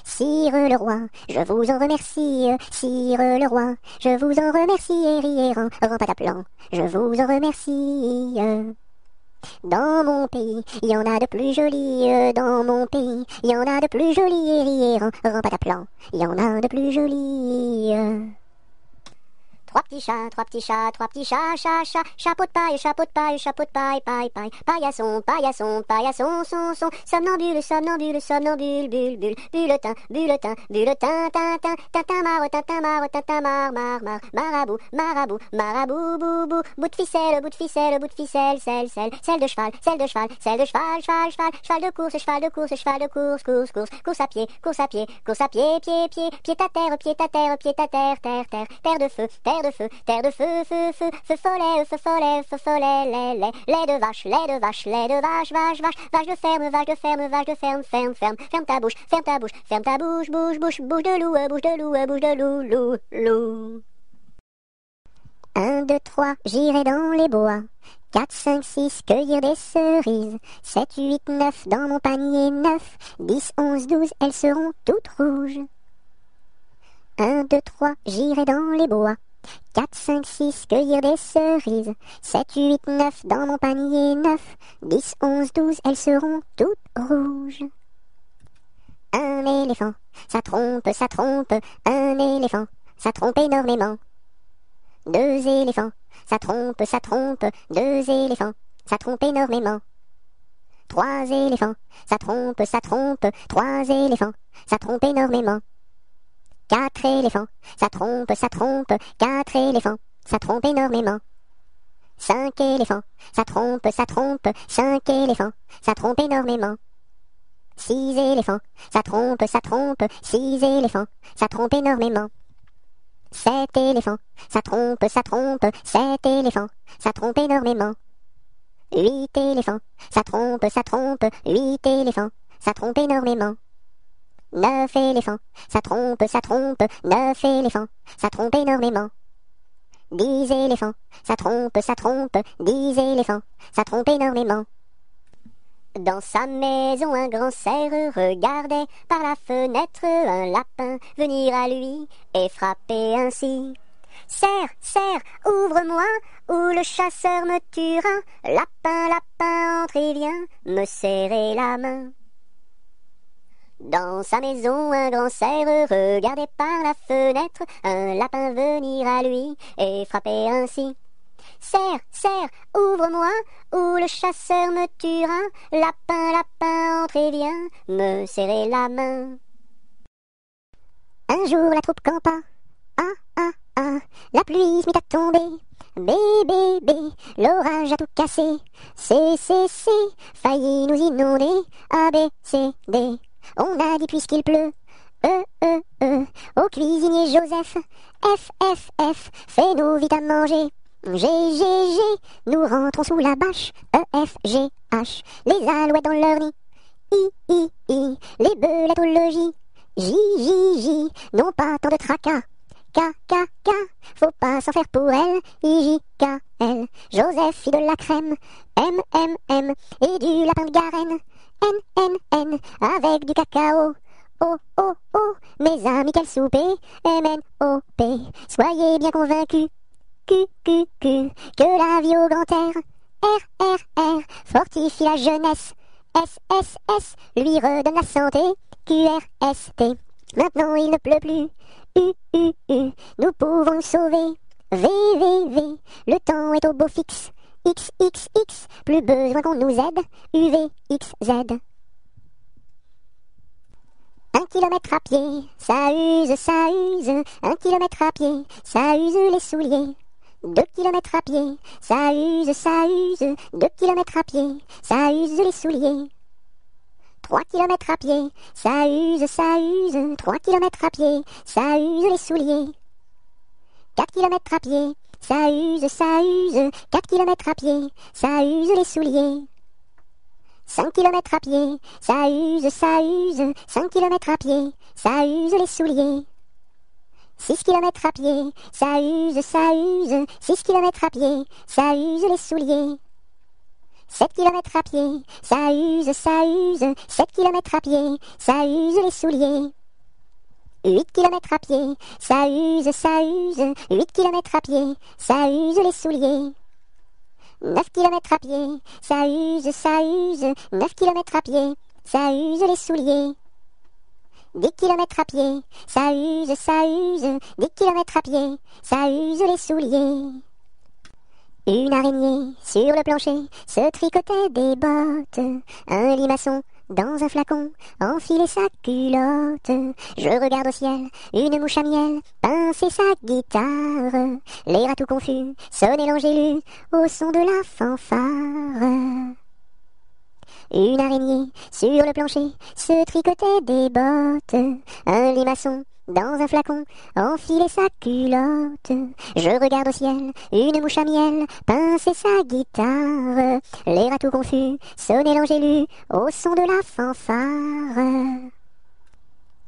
Sire le roi, je vous en remercie, sire le roi, je vous en remercie et rièrent en pataplan, je vous en remercie. Dans mon pays, il y en a de plus jolis, dans mon pays, il y en a de plus jolis et rièrent en pataplan, il y en a de plus jolis. Trois petits chats, trois petits chats, trois petits chats, chapeau de paille, chapeau de paille, chapeau de paille, paille, paille, paillasson, paillasson, paillasson, son, somnambule, somnambule, somnambule, bulle, bulletin, bulletin, bulletin, tintin, tintin, mar, marabout, marabout, marabout, boubou, bout de ficelle, bout de ficelle, bout de ficelle, selle de cheval, selle de cheval, selle de cheval, cheval de course, cheval de course, cheval de course, course à pied, course à pied, course à pied, pied à terre, pied à terre, pied à terre, terre de feu, terre de feu, feu, feu follet, feu follet, feu follet, lait de vache, lait de vache, lait de vache, vache, vache, vache de ferme, vache de ferme, vache de ferme, ferme, ferme, ferme ta bouche, ferme ta bouche, ferme ta bouche, bouche, bouche, bouche de loup, bouche de loup, bouche de loup, loup, loup. 1, 2, 3, j'irai dans les bois. 4, 5, 6, cueillir des cerises. 7, 8, 9, dans mon panier 9. 10, 11, 12, elles seront toutes rouges. 1, 2, 3, j'irai dans les bois. 4, 5, 6, cueillir des cerises. 7, 8, 9, dans mon panier 9. 10, 11, 12, elles seront toutes rouges. Un éléphant, ça trompe, un éléphant, ça trompe énormément. 2 éléphants, ça trompe, 2 éléphants, ça trompe énormément. 3 éléphants, ça trompe, 3 éléphants, ça trompe énormément. 4 éléphants, ça trompe, 4 éléphants, ça trompe énormément. 5 éléphants, ça trompe, 5 éléphants, ça trompe énormément. 6 éléphants, ça trompe, 6 éléphants, ça trompe énormément. 7 éléphants, ça trompe, 7 éléphants, ça trompe énormément. 8 éléphants, ça trompe, 8 éléphants, ça trompe énormément. 9 éléphants, ça trompe, 9 éléphants, ça trompe énormément. 10 éléphants, ça trompe, 10 éléphants, ça trompe énormément. Dans sa maison, un grand cerf regardait par la fenêtre un lapin venir à lui et frapper ainsi. Cerf, cerf, ouvre-moi, ou le chasseur me tuera. Lapin, lapin, entre et viens me serrer la main. Dans sa maison, un grand cerf regardait par la fenêtre un lapin venir à lui et frapper ainsi. Cerf, cerf, ouvre-moi, ou le chasseur me tuera. Lapin, lapin, entre et viens me serrer la main. Un jour la troupe campa. Ah, ah, ah, la pluie se mit à tomber. Bé, bé, bé, l'orage a tout cassé. C, failli nous inonder. A, B, C, D. On a dit puisqu'il pleut. Au cuisinier Joseph. F, F, F, fais-nous vite à manger. G, G, G, nous rentrons sous la bâche. E, F, G, H, les alouettes dans leur nid. I, les belettes au logis. J, J, J, non pas tant de tracas. K, K, K, faut pas s'en faire pour elle. I, J, K, L, Joseph fit de la crème. M, M, M, et du lapin de Garenne. N, N, N, avec du cacao. O, O, O, mes amis, quel souper. M, N, O, P, soyez bien convaincus. Q, Q, Q, que la vie au grand air. R, R, R, fortifie la jeunesse. S, S, S, lui redonne la santé. Q, R, S, T, maintenant il ne pleut plus. U, U, U, nous pouvons nous sauver. V, V, V, le temps est au beau fixe. X, X, X, plus besoin qu'on nous aide. U, V, X, Z. 1 kilomètre à pied, ça use, ça use. 1 kilomètre à pied, ça use les souliers. 2 kilomètres à pied, ça use, ça use. 2 kilomètres à pied, ça use les souliers. 3 kilomètres à pied, ça use, ça use. 3 kilomètres à pied, ça use les souliers. 4 kilomètres à pied, ça use, ça use. 4 kilomètres à pied, ça use les souliers. 5 kilomètres à pied, ça use, ça use. 5 kilomètres à pied, ça use les souliers. 6 kilomètres à pied, ça use, ça use. 6 kilomètres à pied, ça use les souliers. 7 kilomètres à pied, ça use, ça use. 7 kilomètres à pied, ça use les souliers. 8 kilomètres à pied, ça use, ça use. 8 kilomètres à pied, ça use les souliers. 9 kilomètres à pied, ça use, ça use. 9 kilomètres à pied, ça use les souliers. 10 kilomètres à pied, ça use, ça use. 10 kilomètres à pied, ça use les souliers. Une araignée sur le plancher se tricotait des bottes. Un limaçon dans un flacon enfilait sa culotte. Je regarde au ciel, une mouche à miel pincer sa guitare. Les rats tout confus sonnaient l'angélus au son de la fanfare. Une araignée sur le plancher se tricotait des bottes. Un limaçon dans un flacon, enfiler sa culotte. Je regarde au ciel, une mouche à miel, pincer sa guitare. L'air à tout confus, sonner l'angélus, au son de la fanfare.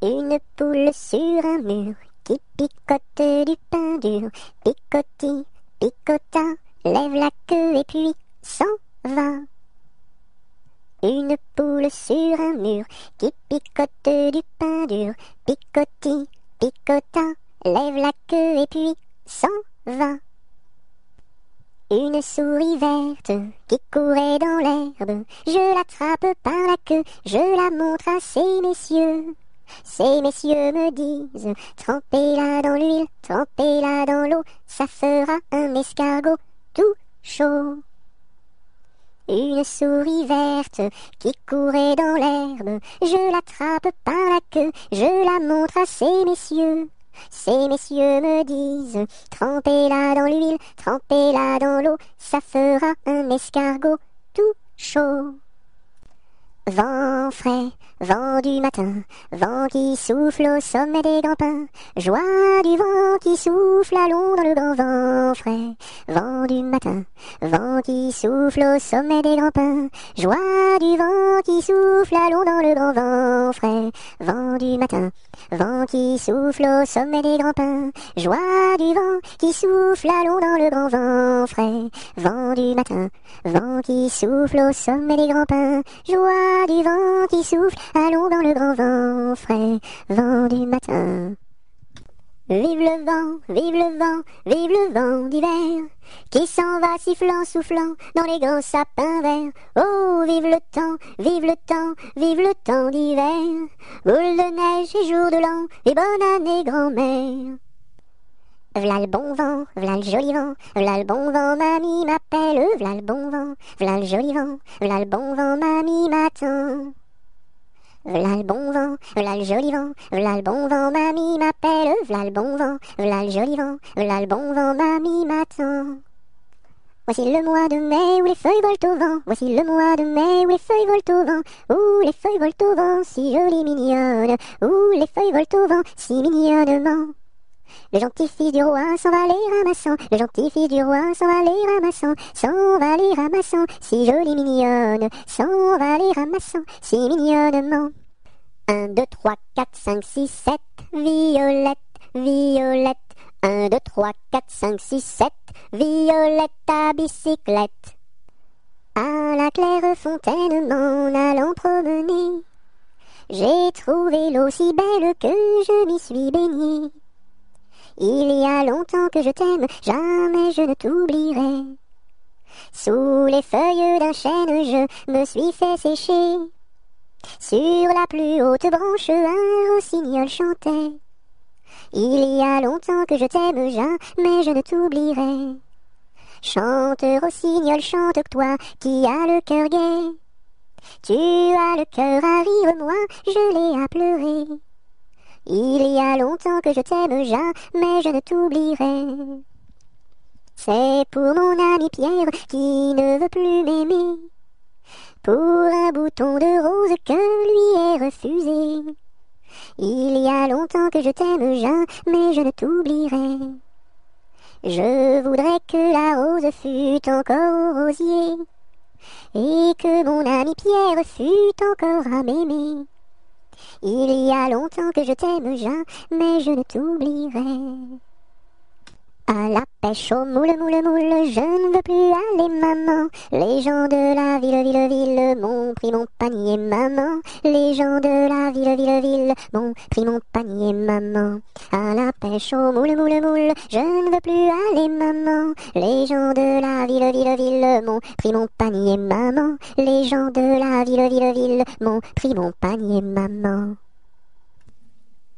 Une poule sur un mur, qui picote du pain dur, picoti, picota, lève la queue et puis s'en va. Une poule sur un mur, qui picote du pain dur, picoti, picota, lève la queue et puis s'en va. Une souris verte qui courait dans l'herbe, je l'attrape par la queue, je la montre à ces messieurs. Ces messieurs me disent, trempez-la dans l'huile, trempez-la dans l'eau, ça fera un escargot tout chaud. Une souris verte qui courait dans l'herbe, je l'attrape par la queue, je la montre à ces messieurs. Ces messieurs me disent, trempez-la dans l'huile, trempez-la dans l'eau, ça fera un escargot tout chaud. Vent frais, vent du matin, vent qui souffle au sommet des grands pins, joie du vent qui souffle, allons dans le grand vent frais. Vent du matin, vent qui souffle au sommet des grands pins, joie du vent qui souffle, allons dans le grand vent frais. Vent du matin, vent qui souffle au sommet des grands pins, joie du vent qui souffle, allons dans le grand vent frais. Vent du matin, vent qui souffle au sommet des grands pins, joie du vent qui souffle, allons dans le grand vent frais, vent du matin. Vive le vent, vive le vent, vive le vent d'hiver, qui s'en va sifflant, soufflant, dans les grands sapins verts. Oh, vive le temps, vive le temps, vive le temps d'hiver, boule de neige et jour de l'an, et bonne année grand-mère. V'là le bon vent, v'là le joli vent, v'là le bon vent, mamie m'appelle, v'là le bon vent, v'là le joli vent, v'là le bon vent, mamie m'attend. V'là le bon vent, v'là le joli vent, v'là le bon vent, mamie m'appelle, v'là le bon vent, v'là le joli vent, v'là le bon vent, mamie m'attend. Voici le mois de mai où les feuilles volent au vent, voici le mois de mai où les feuilles volent au vent, où les feuilles volent au vent, si jolies mignonnes, où les feuilles volent au vent, si mignonnement. Le gentil fils du roi s'en va les ramassant, le gentil fils du roi s'en va les ramassant, s'en va les ramassant, si jolie mignonne, s'en va les ramassant, si mignonnement. 1, 2, 3, 4, 5, 6, 7, violette, violette. 1, 2, 3, 4, 5, 6, 7, violette à bicyclette. À la claire fontaine m'en allant promener, j'ai trouvé l'eau si belle que je m'y suis baignée. Il y a longtemps que je t'aime, jamais je ne t'oublierai. Sous les feuilles d'un chêne, je me suis fait sécher. Sur la plus haute branche, un rossignol chantait. Il y a longtemps que je t'aime, jamais je ne t'oublierai. Chante, rossignol, chante, toi qui as le cœur gai. Tu as le cœur à rire, moi je l'ai à pleurer. Il y a longtemps que je t'aime, jamais je ne t'oublierai. C'est pour mon ami Pierre qui ne veut plus m'aimer, pour un bouton de rose que lui est refusé. Il y a longtemps que je t'aime, jamais je ne t'oublierai. Je voudrais que la rose fût encore au rosier, et que mon ami Pierre fût encore à m'aimer. Il y a longtemps que je t'aime, jamais je ne t'oublierai. À la pêche au moule, moule, moule, je ne veux plus aller, maman. Les gens de la ville m'ont pris mon panier, maman. Les gens de la ville m'ont pris mon panier, maman. À la pêche au moule, moule, moule, je ne veux plus aller, maman. Les gens de la ville m'ont pris mon panier, maman. Les gens de la ville m'ont pris mon panier, maman.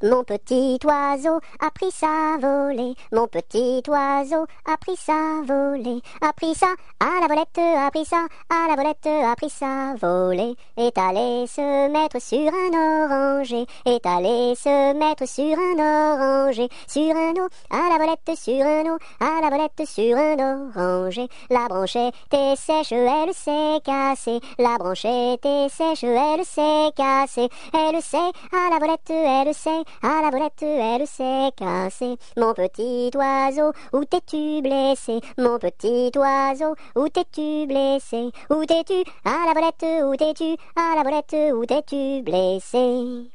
Mon petit oiseau a pris sa volée, mon petit oiseau a pris sa volée, a pris ça à la volette, a pris ça à la volette, a pris sa volée, est allé se mettre sur un oranger, est allé se mettre sur un oranger, sur un eau, à la volette, sur un eau, à la volette, sur un oranger. La branche était sèche, elle s'est cassée, la branche était sèche, elle s'est cassée, elle sait à la volette, elle sait à la volette, elle s'est cassée. Mon petit oiseau, où t'es-tu blessé? Mon petit oiseau, où t'es-tu blessé? Où t'es-tu? À la volette, où t'es-tu? À la volette, où t'es-tu blessé?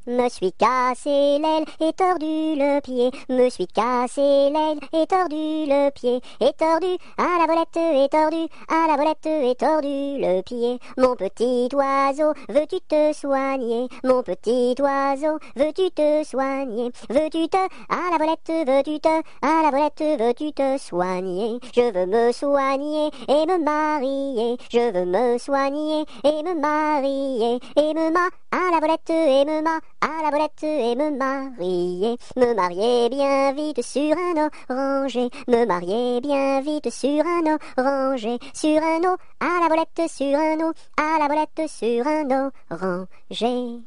Me suis cassé l'aile et tordu le pied. Me suis cassé l'aile et tordu le pied. Et tordu à la volette et tordu à la volette et tordu le pied. Mon petit oiseau, veux-tu te soigner? Mon petit oiseau, veux-tu te soigner? Veux-tu te à la volette, veux-tu te à la volette, veux-tu te soigner? Je veux me soigner et me marier. Je veux me soigner et me marier et me à la volette et me à la volette et me marier bien vite sur un oranger, me marier bien vite sur un oranger, sur un eau, à la volette sur un eau, à la volette sur un oranger.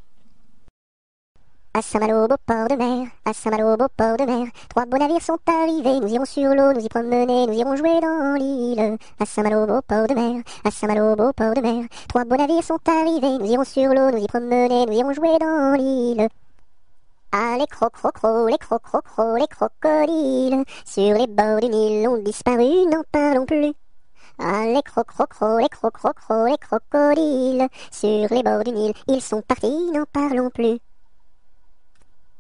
À Saint-Malo, beau port de mer, à Saint-Malo, beau port de mer, 3 beaux navires sont arrivés, nous irons sur l'eau, nous y promener, nous irons jouer dans l'île. À Saint-Malo, beau port de mer, à Saint-Malo, beau port de mer, 3 beaux navires sont arrivés, nous irons sur l'eau, nous y promener, nous irons jouer dans l'île. Ah, les crocrocros, les crocrocros, les crocodiles, sur les bords du Nil ont disparu, n'en parlons plus. Ah, les crocrocros, les crocrocros, les crocodiles, sur les bords du Nil, ils sont partis, n'en parlons plus.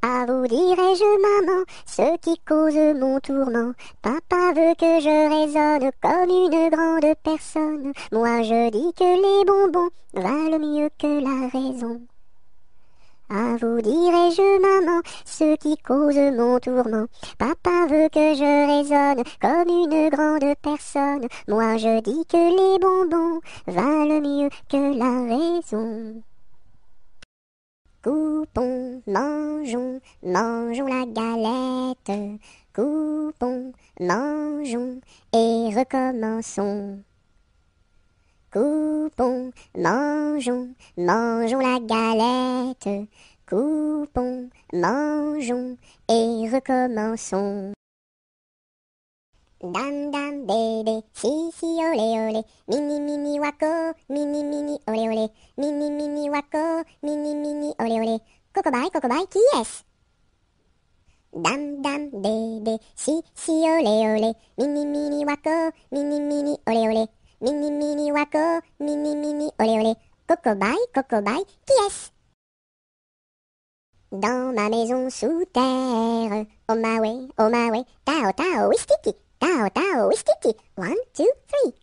À vous dirai-je, maman, ce qui cause mon tourment. Papa veut que je raisonne comme une grande personne. Moi je dis que les bonbons valent mieux que la raison. À vous dirai-je, maman, ce qui cause mon tourment. Papa veut que je raisonne comme une grande personne. Moi je dis que les bonbons valent mieux que la raison. Coupons, mangeons, mangeons la galette. Coupons, mangeons et recommençons. Coupons, mangeons, mangeons la galette. Coupons, mangeons et recommençons. Dam dam bébé, si si olé olé, mini mini wako, mini olé olé, mini wako, mini olé olé. Cocobaye, qui est-ce? Dam dam bébé, si si olé olé, mini wako, mini olé olé, mini wako, mini olé olé. Cocobaye, qui est-ce? Dans ma maison sous terre, oh my way, tao wistiki. Tao, wistiki, 1, 2, 3.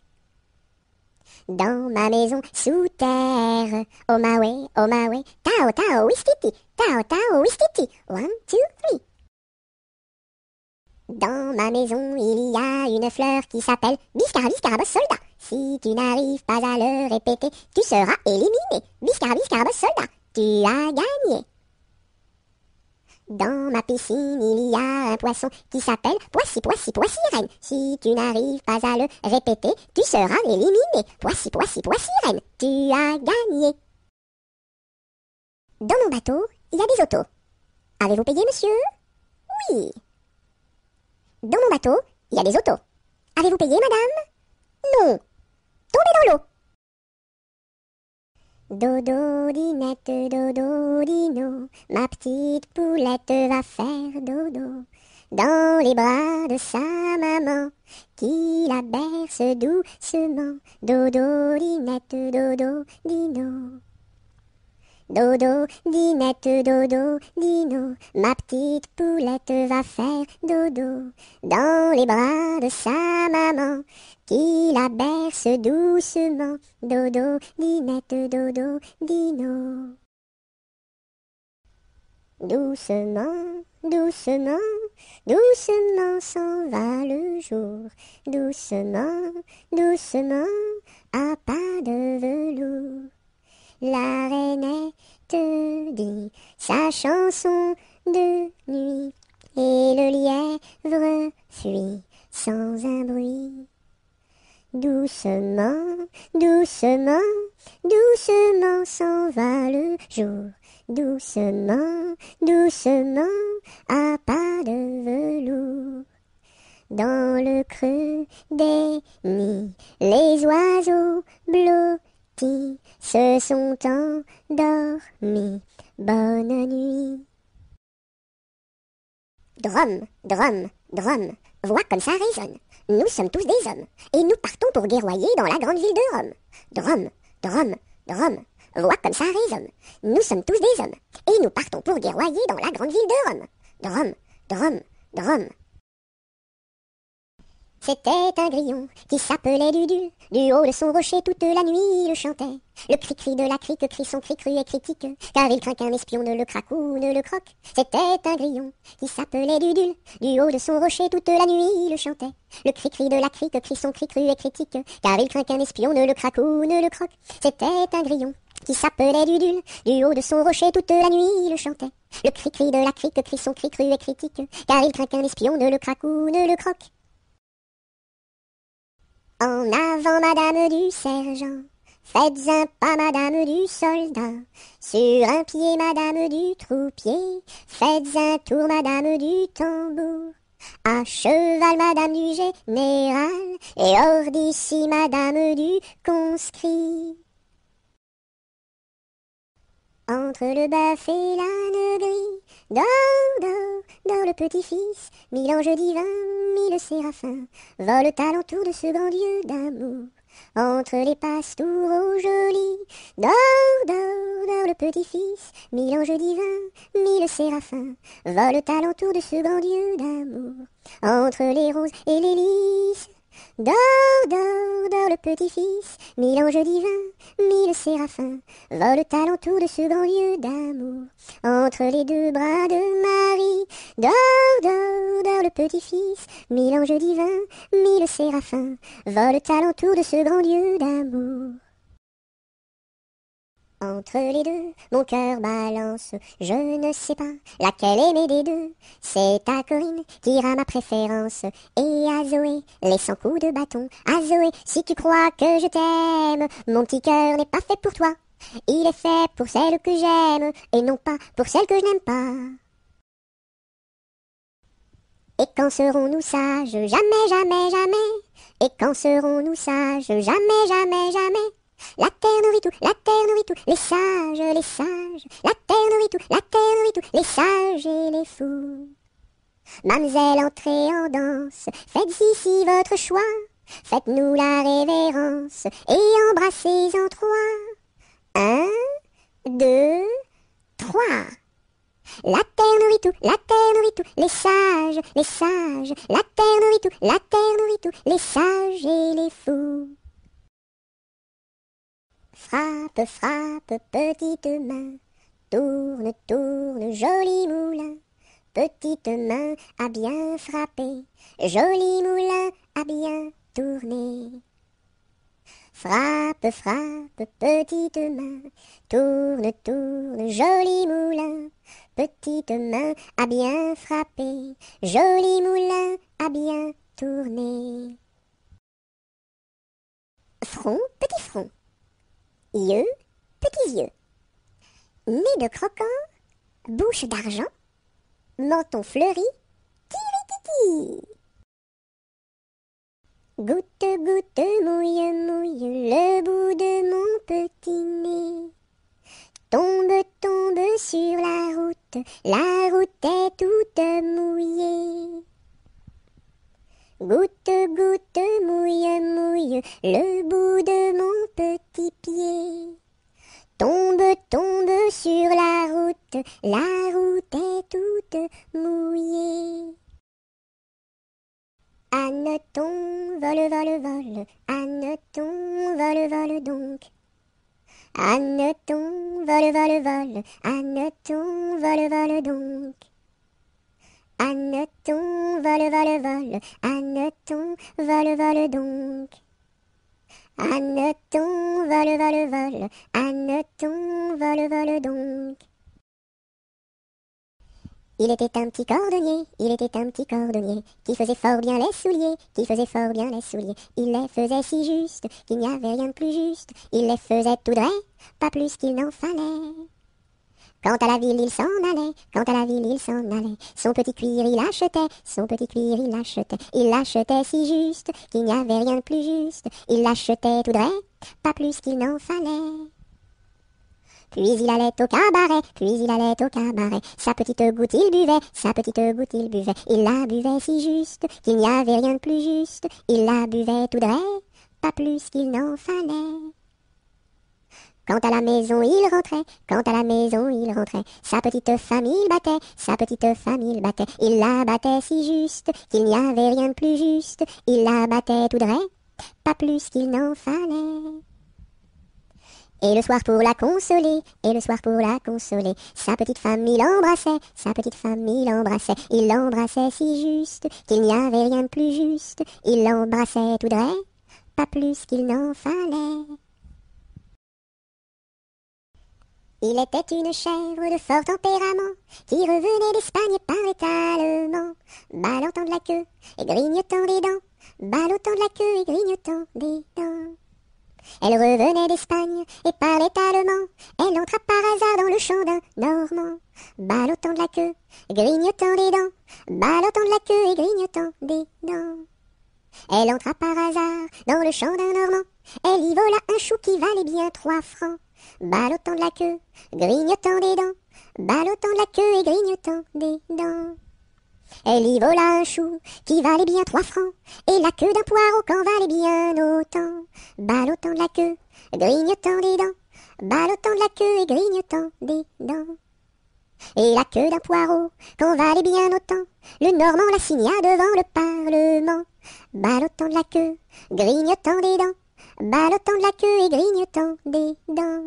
Dans ma maison sous terre, oh my way, tao, wistiki, tao, wistiki, 1, 2, 3. Dans ma maison, il y a une fleur qui s'appelle Biscarabos soldat. Si tu n'arrives pas à le répéter, tu seras éliminé. Biscarabos soldat, tu as gagné. Dans ma piscine, il y a un poisson qui s'appelle Poissy reine. Si tu n'arrives pas à le répéter, tu seras éliminé. Poissy reine, tu as gagné. Dans mon bateau, il y a des autos. Avez-vous payé, monsieur? Oui. Dans mon bateau, il y a des autos. Avez-vous payé, madame? Non. Tombez dans l'eau. Dodo, dinette, dodo, dino, ma petite poulette va faire dodo dans les bras de sa maman, qui la berce doucement. Dodo, dinette, dodo, dino. Dodo, dinette, dodo, dino, ma petite poulette va faire dodo dans les bras de sa maman, qui la berce doucement. Dodo, dinette, dodo, dino. Doucement, doucement, doucement s'en va le jour. Doucement, doucement, à pas de velours. La rainette dit sa chanson de nuit, et le lièvre fuit sans un bruit. Doucement, doucement, doucement s'en va le jour. Doucement, doucement, à pas de velours. Dans le creux des nids, les oiseaux blottis se sont endormis. Bonne nuit. Drum, drum, drum, vois comme ça résonne. Nous sommes tous des hommes, et nous partons pour guerroyer dans la grande ville de Rome. Drum, drum, drum, vois comme ça résonne. Nous sommes tous des hommes, et nous partons pour guerroyer dans la grande ville de Rome. Drum, drum, drum. C'était un grillon qui s'appelait Dudule. Du haut de son rocher toute la nuit il le chantait. Le cri-cri de la crique crie son cri cru et critique, car il craint qu'un espion ne le craque ou ne le croque. C'était un grillon qui s'appelait Dudule. Du haut de son rocher toute la nuit il le chantait. Le cri-cri de la crique crie son cri cru et critique, car il craint qu'un espion ne le craque ou ne le croque. C'était un grillon qui s'appelait Dudule. Du haut de son rocher toute la nuit il le chantait. Le cri-cri de la crique crie son cri cru et critique, car il craint qu'un espion ne le craque ou ne le croque. En avant, madame du sergent, faites un pas, madame du soldat. Sur un pied, madame du troupier, faites un tour, madame du tambour. À cheval, madame du général, et hors d'ici, madame du conscrit. Entre le bœuf et l'âne gris, dors le petit-fils, mille anges divins, mille séraphins, volent alentour de ce grand Dieu d'amour. Entre les pastouraux jolis, dors le petit-fils, mille anges divins, mille séraphins, volent alentour de ce grand Dieu d'amour. Entre les roses et les lys, dors le petit-fils, mille anges divins, mille séraphins, volent alentour de ce grand Dieu d'amour. Entre les deux bras de Marie, dors le petit-fils, mille anges divins, mille séraphins, volent alentour de ce grand Dieu d'amour. Entre les deux, mon cœur balance, je ne sais pas laquelle aimer des deux. C'est à Corinne qu'ira ma préférence, et à Zoé, les 100 coups de bâton. À Zoé, si tu crois que je t'aime, mon petit cœur n'est pas fait pour toi. Il est fait pour celle que j'aime, et non pas pour celle que je n'aime pas. Et quand serons-nous sages? Jamais, jamais, jamais. Et quand serons-nous sages? Jamais, jamais, jamais. La terre nourrit tout, la terre nourrit tout, les sages, les sages. La terre nourrit tout, la terre nourrit tout, les sages et les fous. Mademoiselle, entrez en danse, faites ici votre choix. Faites-nous la révérence et embrassez en 3. 1, 2, 3. La terre nourrit tout, la terre nourrit tout, les sages, les sages. La terre nourrit tout, la terre nourrit tout, les sages et les fous. Frappe, frappe, petite main, tourne, tourne, joli moulin. Petite main à bien frapper, joli moulin à bien tourner. Frappe, frappe, petite main, tourne, tourne, joli moulin. Petite main à bien frapper, joli moulin à bien tourner. Front, petit front. Yeux, petits yeux. Nez de croquant, bouche d'argent, menton fleuri, tiri-titi. Goutte, goutte, mouille, mouille, le bout de mon petit nez. Tombe, tombe sur la route est toute mouillée. Goutte, goutte, mouille, mouille, le bout de mon petit pied. Tombe, tombe sur la route est toute mouillée. Hanneton, vole, vole, vole, hanneton, vole, vole donc. Hanneton, vole, vole, vole, hanneton, vole, vole donc. Hanneton, vole, vole, vole, hanneton, vole, vole donc. Hanneton, vole, vole, vole, hanneton, vole, vole donc. Il était un petit cordonnier, il était un petit cordonnier, qui faisait fort bien les souliers, qui faisait fort bien les souliers. Il les faisait si juste, qu'il n'y avait rien de plus juste. Il les faisait tout droit, pas plus qu'il n'en fallait. Quant à la ville, il s'en allait, quant à la ville, il s'en allait. Son petit cuir, il achetait, son petit cuir, il achetait. Il l'achetait si juste, qu'il n'y avait rien de plus juste. Il l'achetait tout droit, pas plus qu'il n'en fallait. Puis il allait au cabaret, puis il allait au cabaret. Sa petite goutte il buvait, sa petite goutte il buvait. Il la buvait si juste qu'il n'y avait rien de plus juste. Il la buvait tout dret, pas plus qu'il n'en fallait. Quand à la maison il rentrait, quand à la maison il rentrait, sa petite femme il battait, sa petite femme il battait. Il la battait si juste qu'il n'y avait rien de plus juste. Il la battait tout dret, pas plus qu'il n'en fallait. Et le soir pour la consoler, et le soir pour la consoler, sa petite femme il embrassait, sa petite femme il embrassait. Il l'embrassait si juste qu'il n'y avait rien de plus juste. Il l'embrassait tout dret, pas plus qu'il n'en fallait. Il était une chèvre de fort tempérament, qui revenait d'Espagne par étalement, ballottant de la queue et grignotant des dents, ballottant de la queue et grignotant des dents. Elle revenait d'Espagne et parlait allemand, elle entra par hasard dans le champ d'un Normand, ballottant de la queue, grignotant des dents, ballottant de la queue et grignotant des dents. Elle entra par hasard dans le champ d'un Normand, elle y vola un chou qui valait bien 3 francs, ballottant de la queue, grignotant des dents, ballottant de la queue et grignotant des dents. Elle y vola un chou qui valait bien 3 francs, et la queue d'un poireau qu'en valait bien autant, ballottant de la queue, grignotant des dents, ballottant de la queue et grignotant des dents. Et la queue d'un poireau qu'en valait bien autant, le Normand la signa devant le Parlement, ballottant de la queue, grignotant des dents, ballottant de la queue et grignotant des dents.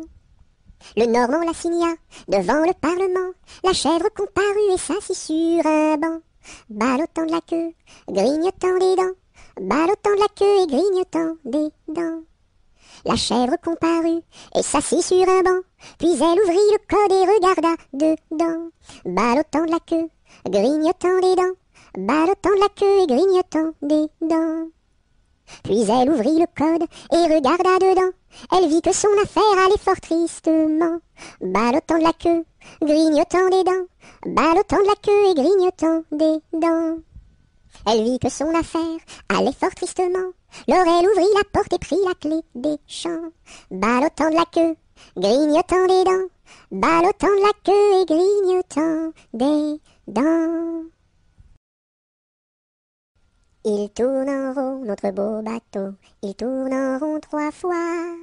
Le Normand la signa devant le Parlement, la chèvre comparut et s'assit sur un banc, ballottant de la queue, grignotant des dents, ballottant de la queue et grignotant des dents. La chèvre comparut et s'assit sur un banc, puis elle ouvrit le code et regarda dedans, ballottant de la queue, grignotant des dents, ballottant de la queue et grignotant des dents. Puis elle ouvrit le code et regarda dedans, elle vit que son affaire allait fort tristement, ballottant de la queue, grignotant des dents, ballottant de la queue et grignotant des dents. Elle vit que son affaire allait fort tristement, alors elle ouvrit la porte et prit la clé des champs, ballottant de la queue, grignotant des dents, ballottant de la queue et grignotant des dents. Il tourne en rond notre beau bateau, il tourne en rond 3 fois.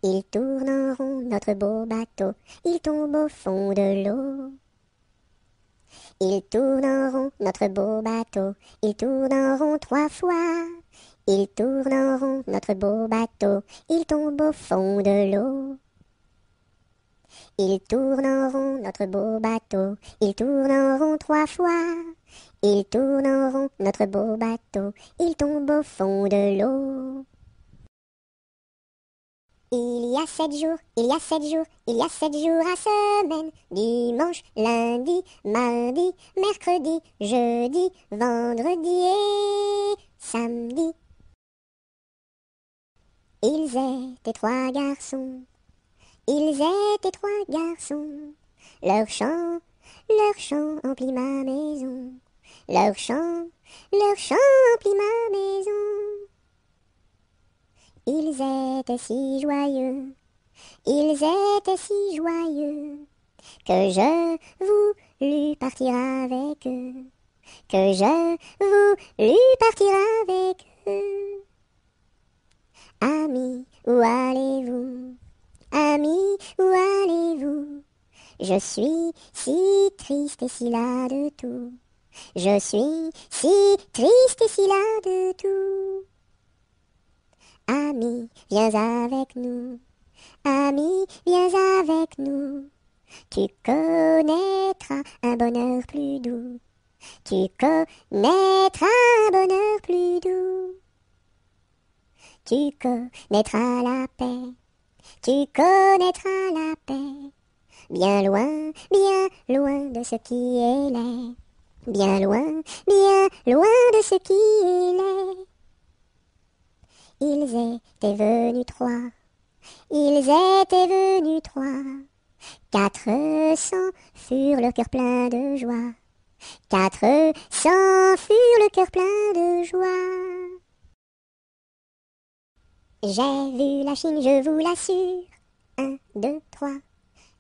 Il tourne en rond notre beau bateau, il tombe au fond de l'eau. Il tourne en rond notre beau bateau, il tourne en rond 3 fois. Il tourne en rond notre beau bateau, il tombe au fond de l'eau. Il tourne en rond notre beau bateau, il tourne en rond 3 fois. Il tourne en rond notre beau bateau, il tombe au fond de l'eau. Il y a 7 jours, il y a 7 jours, il y a 7 jours à semaine. Dimanche, lundi, mardi, mercredi, jeudi, vendredi et samedi. Ils étaient 3 garçons, ils étaient 3 garçons. Leur chant emplit ma maison. Leur chant emplit ma maison. Ils étaient si joyeux, ils étaient si joyeux, que je voulus partir avec eux, que je voulus partir avec eux. Amis, où allez-vous? Amis, où allez-vous? Je suis si triste et si las de tout. Je suis si triste et si las de tout. Ami, viens avec nous. Ami, viens avec nous. Tu connaîtras un bonheur plus doux. Tu connaîtras un bonheur plus doux. Tu connaîtras la paix. Tu connaîtras la paix. Bien loin de ce qui est laid. Bien loin de ce qui est laid. Ils étaient venus 3, ils étaient venus 3. 400 furent le cœur plein de joie. 400 furent le cœur plein de joie. J'ai vu la Chine, je vous l'assure. 1, 2, 3.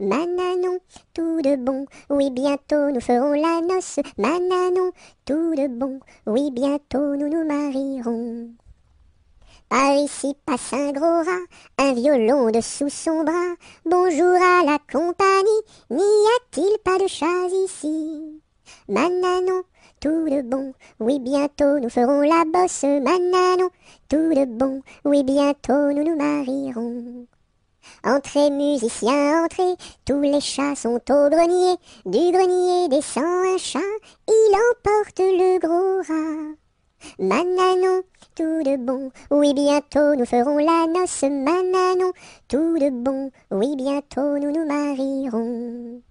Mananon, tout de bon, oui bientôt nous ferons la noce. Mananon, tout de bon, oui bientôt nous nous marierons. Par ici passe un gros rat, un violon dessous son bras. Bonjour à la compagnie, n'y a-t-il pas de chats ici? Mananon, tout de bon, oui bientôt nous ferons la bosse. Mananon, tout de bon, oui bientôt nous nous marierons. Entrez musiciens, entrez, tous les chats sont au grenier. Du grenier descend un chat, il emporte le gros rat. Mananon, tout de bon, oui bientôt nous ferons la noce. Mananon, tout de bon, oui bientôt nous nous marierons.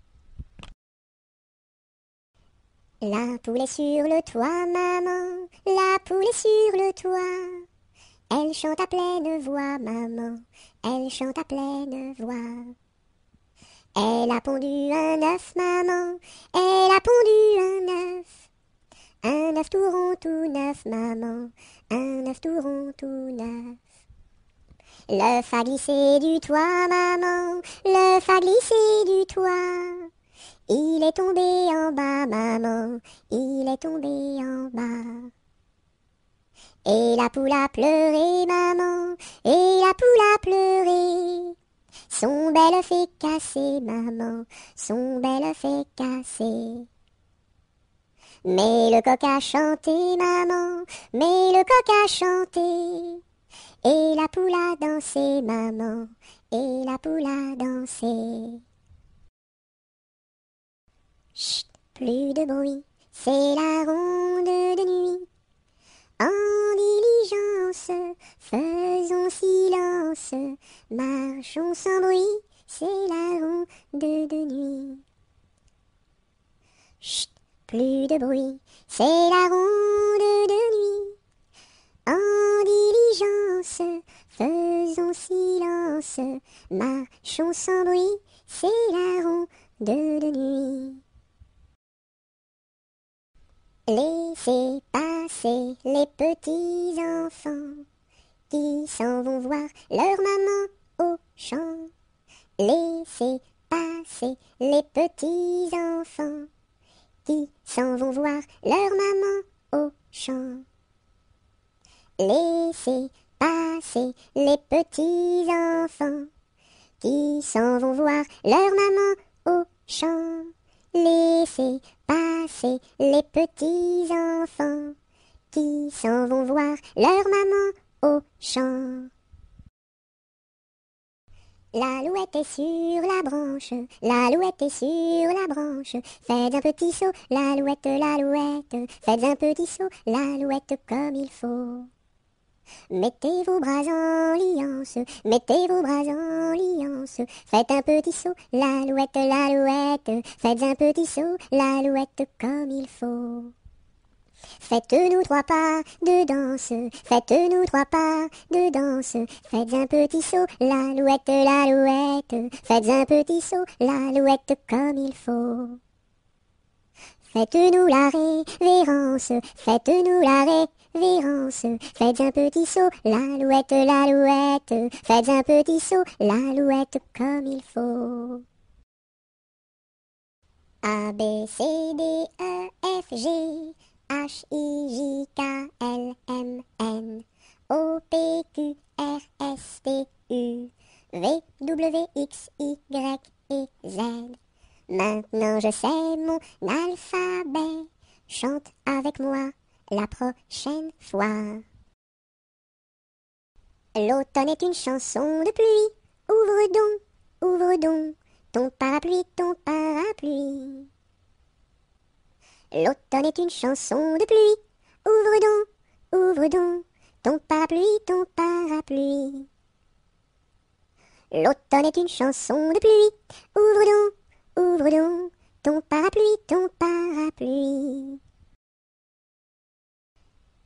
La poule est sur le toit, maman, la poule est sur le toit. Elle chante à pleine voix, maman, elle chante à pleine voix. Elle a pondu un œuf, maman, elle a pondu un œuf. Un œuf tout rond, tout neuf, maman, un œuf tout rond, tout neuf. L'œuf a glissé du toit, maman, l'œuf a glissé du toit. Il est tombé en bas, maman, il est tombé en bas. Et la poule a pleuré, maman, et la poule a pleuré. Son bel œuf est cassé, maman, son bel œuf est cassé. Mais le coq a chanté, maman, mais le coq a chanté. Et la poule a dansé, maman, et la poule a dansé. Chut, plus de bruit, c'est la ronde de nuit. En diligence, faisons silence, marchons sans bruit, c'est la ronde de nuit. Chut, plus de bruit, c'est la ronde de nuit. En diligence, faisons silence, marchons sans bruit, c'est la ronde de nuit. Laissez passer les petits enfants qui s'en vont voir leur maman au champ. Laissez passer les petits enfants qui s'en vont voir leur maman au champ. Laissez passer les petits enfants qui s'en vont voir leur maman au champ. Laissez passer les petits enfants qui s'en vont voir leur maman au champ. L'alouette est sur la branche, l'alouette est sur la branche. Faites un petit saut, l'alouette, faites un petit saut, l'alouette comme il faut. Mettez vos bras en liance, mettez vos bras en liance. Faites un petit saut, l'alouette, faites un petit saut, l'alouette comme il faut. Faites-nous 3 pas de danse, faites-nous 3 pas de danse. Faites un petit saut, l'alouette, faites un petit saut, l'alouette comme il faut. Faites-nous la révérence, faites-nous la révérence. Faites un petit saut, l'alouette, faites un petit saut, l'alouette comme il faut. A, B, C, D, E, F, G, H, I, J, K, L, M, N, O, P, Q, R, S, T, U, V, W, X, Y et Z. Maintenant je sais mon alphabet, chante avec moi la prochaine fois. L'automne est une chanson de pluie, ouvre donc ton parapluie, ton parapluie. L'automne est une chanson de pluie, ouvre donc ton parapluie, ton parapluie. L'automne est une chanson de pluie, ouvre donc ton parapluie, ton parapluie.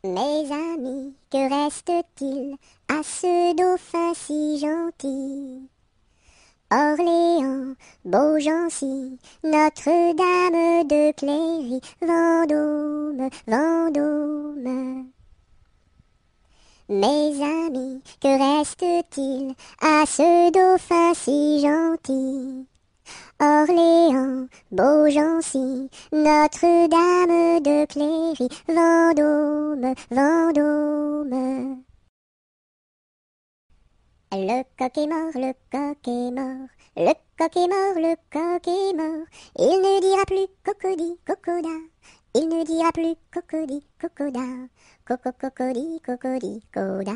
Mes amis, que reste-t-il à ce dauphin si gentil? Orléans, Beaugency, Notre-Dame de Cléry, Vendôme, Vendôme. Mes amis, que reste-t-il à ce dauphin si gentil? Orléans, Beaugency, Notre-Dame de Cléry, Vendôme, Vendôme. Le coq est mort, le coq est mort, le coq est mort, le coq est mort. Il ne dira plus cocody, cocoda, il ne dira plus cocody, cocoda, coco cocody, cocody, coda,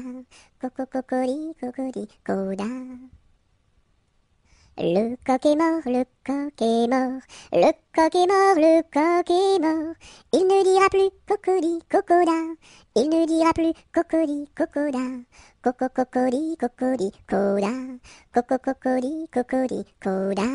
coco cocody, cocody, coda. Le coq est mort, le coq est mort, le coq est mort, le coq est mort. Il ne dira plus cocody, cocoda, il ne dira plus cocody, cocoda, coco cocody, cocody, coda, coco cocody, cocody, coda.